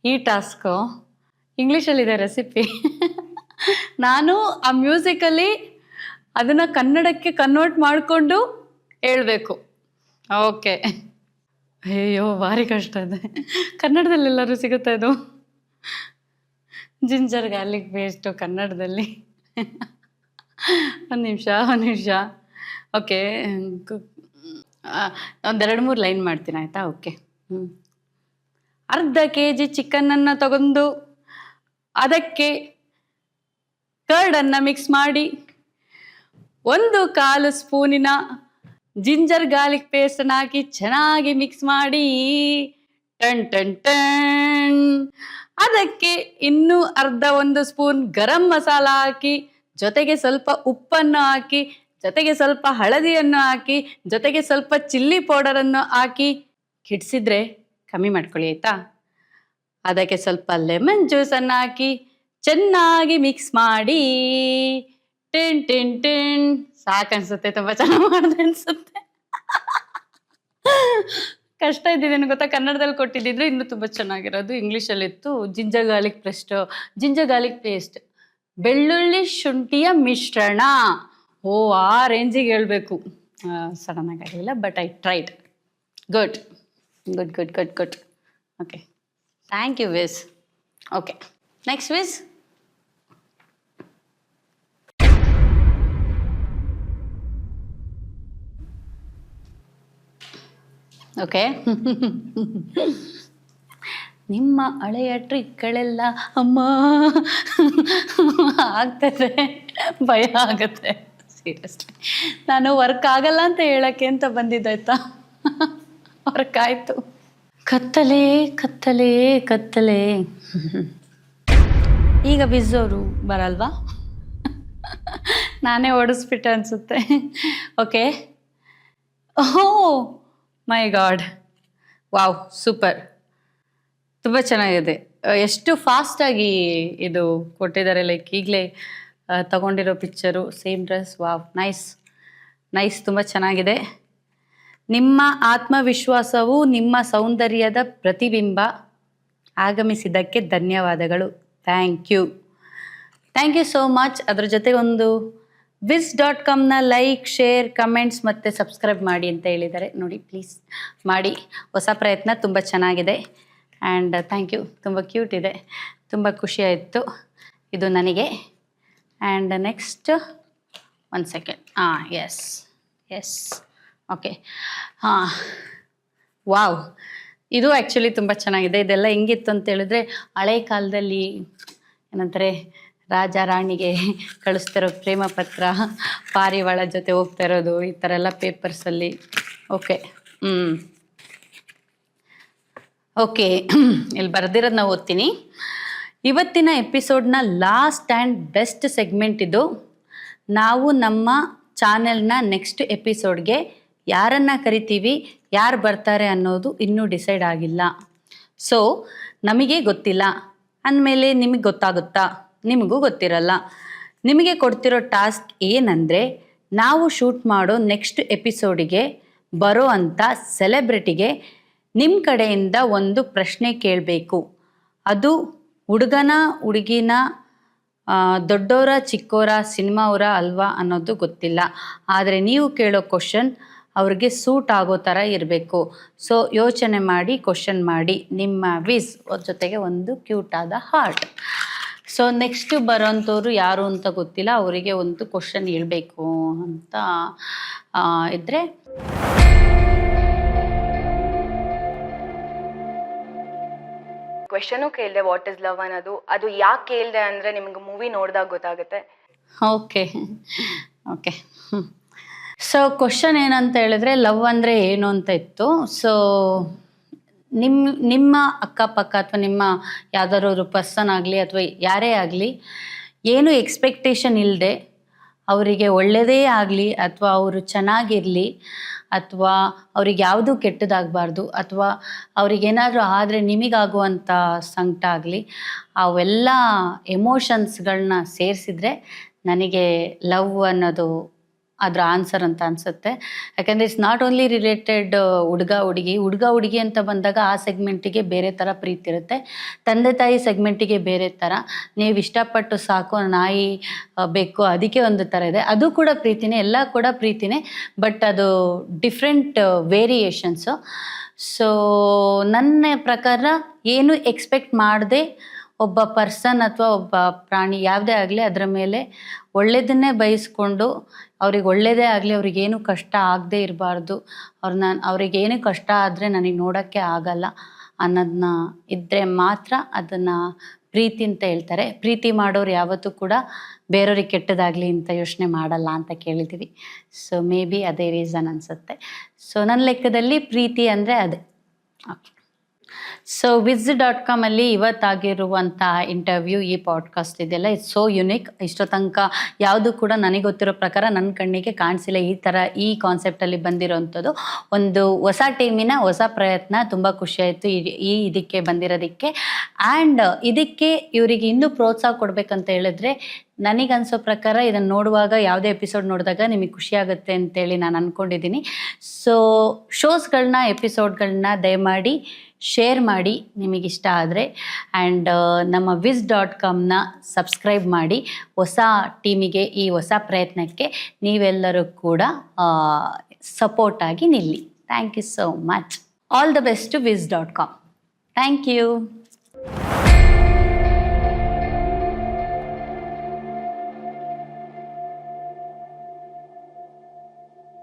ಈ ಟಾಸ್ಕು ಇಂಗ್ಲೀಷಲ್ಲಿದೆ ರೆಸಿಪಿ. ನಾನು ಆ ಮ್ಯೂಸಿಕಲ್ಲಿ ಅದನ್ನು ಕನ್ನಡಕ್ಕೆ ಕನ್ವರ್ಟ್ ಮಾಡಿಕೊಂಡು ಹೇಳಬೇಕು. ಓಕೆ. ಅಯ್ಯೋ, ಭಾರಿ ಕಷ್ಟ ಇದೆ. ಕನ್ನಡದಲ್ಲೆಲ್ಲರೂ ಸಿಗುತ್ತೆ ಇದು. ಜಿಂಜರ್ ಗಾರ್ಲಿಕ್ ಪೇಸ್ಟು ಕನ್ನಡದಲ್ಲಿ. ಒಂದು ನಿಮಿಷ. ಓಕೆ, ಒಂದೆರಡು ಮೂರು ಲೈನ್ ಮಾಡ್ತೀನಿ ಆಯಿತಾ? ಓಕೆ. ಅರ್ಧ kg ಚಿಕನನ್ನು ತಗೊಂಡು ಅದಕ್ಕೆ ಕರ್ಡನ್ನು ಮಿಕ್ಸ್ ಮಾಡಿ 1/4 ಸ್ಪೂನಿನ ಜಿಂಜರ್ ಗಾರ್ಲಿಕ್ ಪೇಸ್ಟನ್ನು ಹಾಕಿ ಚೆನ್ನಾಗಿ ಮಿಕ್ಸ್ ಮಾಡಿ ಟನ್ ಟನ್ ಟನ್ ಅದಕ್ಕೆ ಇನ್ನೂ ಅರ್ಧ 1 ಸ್ಪೂನ್ ಗರಂ ಮಸಾಲ ಹಾಕಿ, ಜೊತೆಗೆ ಸ್ವಲ್ಪ ಉಪ್ಪನ್ನು ಹಾಕಿ, ಜೊತೆಗೆ ಸ್ವಲ್ಪ ಹಳದಿಯನ್ನು ಹಾಕಿ, ಜೊತೆಗೆ ಸ್ವಲ್ಪ ಚಿಲ್ಲಿ ಪೌಡರನ್ನು ಹಾಕಿ ಕಿಡ್ಸಿದ್ರೆ ಕಮ್ಮಿ ಮಾಡ್ಕೊಳ್ಳಿ ಆಯಿತಾ? ಅದಕ್ಕೆ ಸ್ವಲ್ಪ ಲೆಮನ್ ಜ್ಯೂಸನ್ನು ಹಾಕಿ ಚೆನ್ನಾಗಿ ಮಿಕ್ಸ್ ಮಾಡಿ ಟಿನ್ ಟಿನ್ ಟಿನ್. ಸಾಕನ್ಸುತ್ತೆ, ತುಂಬ ಚೆನ್ನಾಗಿ ಮಾಡಿದೆ ಅನ್ಸುತ್ತೆ. ಕಷ್ಟ ಇದ್ದಿದ್ದೇನು ಗೊತ್ತಾ? ಕನ್ನಡದಲ್ಲಿ ಕೊಟ್ಟಿದ್ದಿದ್ರೆ ಇನ್ನೂ ತುಂಬ ಚೆನ್ನಾಗಿರೋದು. ಇಂಗ್ಲೀಷಲ್ಲಿತ್ತು ಜಿಂಜರ್ ಗಾರ್ಲಿಕ್ ಪೇಸ್ಟ್, ಬೆಳ್ಳುಳ್ಳಿ ಶುಂಠಿಯ ಮಿಶ್ರಣ. ಓ, ಆ ರೇಂಜಿಗೆ ಹೇಳಬೇಕು. ಸಡನ್ನಾಗಿ ಆಗಲಿಲ್ಲ, but I tried. Good. Okay, thank you wish. Okay, next wish. Okay. ನಿಮ್ಮ ಹಳೆಯ ಟ್ರಿಕ್ಗಳೆಲ್ಲ ಅಮ್ಮ ಆಗ್ತದೆ, ಭಯ ಆಗತ್ತೆ. ಸೀರಿಯಸ್ಲಿ ನಾನು ವರ್ಕ್ ಆಗಲ್ಲ ಅಂತ ಹೇಳಕ್ಕೆ ಅಂತ ಬಂದಿದ್ದಾಯ್ತಾ? ವರ್ಕ್ ಆಯಿತು. ಕತ್ತಲೆ ಕತ್ತಲೆ ಕತ್ತಲೆ. ಈಗ ಬಿಝೋರು ಬರಲ್ವಾ? ನಾನೇ ಓಡಿಸ್ಬಿಟ್ಟೆ ಅನಿಸುತ್ತೆ. ಓಕೆ. ಓಹೋ ಮೈ ಗಾಡ್, ವಾವ್, ಸೂಪರ್, ತುಂಬ ಚೆನ್ನಾಗಿದೆ. ಎಷ್ಟು ಫಾಸ್ಟಾಗಿ ಇದು ಕೊಟ್ಟಿದ್ದಾರೆ, ಲೈಕ್ ಈಗಲೇ ತಗೊಂಡಿರೋ picture, same dress. Wow, nice, ತುಂಬ ಚೆನ್ನಾಗಿದೆ. ನಿಮ್ಮ ಆತ್ಮವಿಶ್ವಾಸವು ನಿಮ್ಮ ಸೌಂದರ್ಯದ ಪ್ರತಿಬಿಂಬ. ಆಗಮಿಸಿದ್ದಕ್ಕೆ ಧನ್ಯವಾದಗಳು. Thank you so much. ಅದ್ರ ಜೊತೆಗೆ ಒಂದು viz.comನ ಲೈಕ್, ಶೇರ್, ಕಮೆಂಟ್ಸ್ ಮತ್ತು ಸಬ್ಸ್ಕ್ರೈಬ್ ಮಾಡಿ ಅಂತ ಹೇಳಿದ್ದಾರೆ. ನೋಡಿ, ಪ್ಲೀಸ್ ಮಾಡಿ. ಹೊಸ ಪ್ರಯತ್ನ, ತುಂಬ ಚೆನ್ನಾಗಿದೆ. And thank you. ತುಂಬ ಕ್ಯೂಟ್ ಇದೆ, ತುಂಬ ಖುಷಿಯಾಯಿತು ಇದು ನನಗೆ. And next 1 second. Yes okay. Wow, ಇದು ಆ್ಯಕ್ಚುಲಿ ತುಂಬ ಚೆನ್ನಾಗಿದೆ. ಇದೆಲ್ಲ ಹೆಂಗಿತ್ತು ಅಂತ ಹೇಳಿದ್ರೆ, ಹಳೆ ಕಾಲದಲ್ಲಿ ಏನಂತಾರೆ, ರಾಜ ರಾಣಿಗೆ ಕಳಿಸ್ತಿರೋ ಪ್ರೇಮ ಪತ್ರ, ಪಾರಿವಾಳ ಜೊತೆ ಹೋಗ್ತಾ ಇರೋದು, ಈ ಥರ ಎಲ್ಲ ಪೇಪರ್ಸಲ್ಲಿ. ಓಕೆ, ಇಲ್ಲಿ ಬರೆದಿರೋದನ್ನ ಓದ್ತೀನಿ. ಇವತ್ತಿನ ಎಪಿಸೋಡ್ನ ಲಾಸ್ಟ್ ಆ್ಯಂಡ್ ಬೆಸ್ಟ್ ಸೆಗ್ಮೆಂಟ್ ಇದು. ನಾವು ನಮ್ಮ ಚಾನೆಲ್ನ ನೆಕ್ಸ್ಟ್ ಎಪಿಸೋಡ್ಗೆ ಯಾರನ್ನು ಕರಿತೀವಿ, ಯಾರು ಬರ್ತಾರೆ ಅನ್ನೋದು ಇನ್ನೂ ಡಿಸೈಡ್ ಆಗಿಲ್ಲ. ಸೊ ನಮಗೆ ಗೊತ್ತಿಲ್ಲ ಅಂದಮೇಲೆ ನಿಮಗೆ ಗೊತ್ತಾಗುತ್ತಾ? ನಿಮಗೂ ಗೊತ್ತಿರಲ್ಲ. ನಿಮಗೆ ಕೊಡ್ತಿರೋ ಟಾಸ್ಕ್ ಏನಂದರೆ, ನಾವು ಶೂಟ್ ಮಾಡೋ ನೆಕ್ಸ್ಟ್ ಎಪಿಸೋಡಿಗೆ ಬರೋ ಅಂಥ ಸೆಲೆಬ್ರಿಟಿಗೆ ನಿಮ್ಮ ಕಡೆಯಿಂದ ಒಂದು ಪ್ರಶ್ನೆ ಕೇಳಬೇಕು. ಅದು ಹುಡುಗನ ಹುಡುಗಿನ, ದೊಡ್ಡವರ ಚಿಕ್ಕವರ, ಸಿನಿಮಾವರ ಅಲ್ವಾ ಅನ್ನೋದು ಗೊತ್ತಿಲ್ಲ. ಆದರೆ ನೀವು ಕೇಳೋ ಕ್ವಶನ್ ಅವ್ರಿಗೆ ಸೂಟ್ ಆಗೋ ಥರ ಇರಬೇಕು. ಸೊ ಯೋಚನೆ ಮಾಡಿ ಕ್ವಶನ್ ಮಾಡಿ. ನಿಮ್ಮ ವಿಸ್ ಜೊತೆಗೆ ಒಂದು ಕ್ಯೂಟಾದ ಹಾರ್ಟ್. ಸೊ ನೆಕ್ಸ್ಟ್ ಬರೋಂಥವ್ರು ಯಾರು ಅಂತ ಗೊತ್ತಿಲ್ಲ, ಅವರಿಗೆ ಒಂದು ಕ್ವಶನ್ ಹೇಳ್ಬೇಕು ಅಂತ ಇದ್ದರೆ ಕ್ವೆಶನು ಕೇಳಿದೆ, ವಾಟ್ ಇಸ್ ಲವ್ ಅನ್ನೋದು. ಅದು ಯಾಕೆ ಕೇಳಿದೆ ಅಂದರೆ ನಿಮ್ಗೆ ಮೂವಿ ನೋಡಿದಾಗ ಗೊತ್ತಾಗುತ್ತೆ. ಓಕೆ. ಸೊ ಕ್ವಶನ್ ಏನಂತ ಹೇಳಿದ್ರೆ, ಲವ್ ಅಂದರೆ ಏನು ಅಂತ ಇತ್ತು. ಸೊ ನಿಮ್ಮ ಅಕ್ಕಪಕ್ಕ ಅಥವಾ ನಿಮ್ಮ ಯಾವ್ದಾದ್ರು ಪರ್ಸನ್ ಆಗಲಿ ಅಥವಾ ಯಾರೇ ಆಗಲಿ, ಏನು ಎಕ್ಸ್ಪೆಕ್ಟೇಷನ್ ಇಲ್ಲದೆ ಅವರಿಗೆ ಒಳ್ಳೆಯದೇ ಆಗಲಿ ಅಥವಾ ಅವರು ಚೆನ್ನಾಗಿರಲಿ ಅಥವಾ ಅವ್ರಿಗೆ ಯಾವುದೂ ಕೆಟ್ಟದಾಗಬಾರ್ದು ಅಥವಾ ಅವ್ರಿಗೇನಾದರೂ ಆದರೆ ನಿಮಗಾಗುವಂಥ ಸಂಕಟ ಆಗಲಿ, ಅವೆಲ್ಲ ಎಮೋಷನ್ಸ್ಗಳನ್ನ ಸೇರಿಸಿದ್ರೆ ನನಗೆ ಲವ್ ಅನ್ನೋದು ಅದರ ಆನ್ಸರ್ ಅಂತ ಅನಿಸುತ್ತೆ. ಯಾಕೆಂದರೆ ಇಟ್ಸ್ ನಾಟ್ ಓನ್ಲಿ ರಿಲೇಟೆಡ್ ಹುಡುಗ ಹುಡುಗಿ ಅಂತ ಬಂದಾಗ ಆ ಸೆಗ್ಮೆಂಟಿಗೆ ಬೇರೆ ಥರ ಪ್ರೀತಿ ಇರುತ್ತೆ, ತಂದೆ ತಾಯಿ ಸೆಗ್ಮೆಂಟಿಗೆ ಬೇರೆ ಥರ. ನೀವು ಇಷ್ಟಪಟ್ಟು ಸಾಕು ನಾಯಿ ಬೇಕು ಅದಕ್ಕೆ ಒಂದು ಥರ ಇದೆ, ಅದು ಕೂಡ ಪ್ರೀತಿನೇ, ಎಲ್ಲ ಕೂಡ ಪ್ರೀತಿನೇ, ಬಟ್ ಅದು ಡಿಫ್ರೆಂಟ್ ವೇರಿಯೇಷನ್ಸು. ಸೊ ನನ್ನ ಪ್ರಕಾರ ಏನು ಎಕ್ಸ್ಪೆಕ್ಟ್ ಮಾಡದೆ ಒಬ್ಬ ಪರ್ಸನ್ ಅಥವಾ ಒಬ್ಬ ಪ್ರಾಣಿ ಯಾವುದೇ ಆಗಲಿ ಅದರ ಮೇಲೆ ಒಳ್ಳೆಯದನ್ನೇ ಬಯಸ್ಕೊಂಡು ಅವ್ರಿಗೆ ಒಳ್ಳೆಯದೇ ಆಗಲಿ, ಅವ್ರಿಗೇನು ಕಷ್ಟ ಆಗದೆ ಇರಬಾರ್ದು, ಅವ್ರಿಗೇನು ಕಷ್ಟ ಆದರೆ ನನಗೆ ನೋಡೋಕ್ಕೆ ಆಗಲ್ಲ ಅನ್ನೋದನ್ನ ಇದ್ದರೆ ಮಾತ್ರ ಅದನ್ನು ಪ್ರೀತಿ ಅಂತ ಹೇಳ್ತಾರೆ. ಪ್ರೀತಿ ಮಾಡೋರು ಯಾವತ್ತೂ ಕೂಡ ಬೇರೆಯವ್ರಿಗೆ ಕೆಟ್ಟದಾಗಲಿ ಅಂತ ಯೋಚನೆ ಮಾಡಲ್ಲ ಅಂತ ಕೇಳಿದ್ದೀವಿ. ಸೊ ಮೇ ಬಿ ಅದೇ ರೀಸನ್ ಅನಿಸುತ್ತೆ. ಸೊ ನನ್ನ ಲೆಕ್ಕದಲ್ಲಿ ಪ್ರೀತಿ ಅಂದರೆ ಅದೇ. ಓಕೆ, ಸೊ Viz.com ಅಲ್ಲಿ ಇವತ್ತಾಗಿರುವಂಥ ಇಂಟರ್ವ್ಯೂ, ಈ ಪಾಡ್ಕಾಸ್ಟ್ ಇದೆಲ್ಲ ಇಟ್ಸ್ ಸೋ ಯುನಿಕ್. ಇಷ್ಟೋ ತನಕ ಯಾವುದು ಕೂಡ ನನಗೆ ಗೊತ್ತಿರೋ ಪ್ರಕಾರ ನನ್ನ ಕಣ್ಣಿಗೆ ಕಾಣಿಸಿಲ್ಲ ಈ ಥರ ಈ ಕಾನ್ಸೆಪ್ಟಲ್ಲಿ ಬಂದಿರೋವಂಥದ್ದು. ಒಂದು ಹೊಸ ಟೀಮಿನ ಹೊಸ ಪ್ರಯತ್ನ, ತುಂಬ ಖುಷಿಯಾಯಿತು ಇದಕ್ಕೆ ಬಂದಿರೋದಕ್ಕೆ. ಆ್ಯಂಡ್ ಇದಕ್ಕೆ ಇವರಿಗೆ ಇನ್ನೂ ಪ್ರೋತ್ಸಾಹ ಕೊಡಬೇಕಂತ ಹೇಳಿದ್ರೆ, ನನಗನ್ಸೋ ಪ್ರಕಾರ ಇದನ್ನು ನೋಡುವಾಗ, ಯಾವುದೇ ಎಪಿಸೋಡ್ ನೋಡಿದಾಗ ನಿಮಗೆ ಖುಷಿಯಾಗುತ್ತೆ ಅಂತೇಳಿ ನಾನು ಅಂದ್ಕೊಂಡಿದ್ದೀನಿ. ಸೊ ಶೋಸ್ಗಳನ್ನ, ಎಪಿಸೋಡ್ಗಳನ್ನ ದಯಮಾಡಿ ಶೇರ್ ಮಾಡಿ ನಿಮಗಿಷ್ಟ ಆದರೆ. ಆ್ಯಂಡ್ ನಮ್ಮ Viz.comನ ಸಬ್ಸ್ಕ್ರೈಬ್ ಮಾಡಿ. ಹೊಸ ಟೀಮಿಗೆ, ಈ ಹೊಸ ಪ್ರಯತ್ನಕ್ಕೆ ನೀವೆಲ್ಲರೂ ಕೂಡ ಸಪೋರ್ಟಾಗಿ ನಿಲ್ಲಿ. Thank you so much. All the best to Viz.com. Thank you.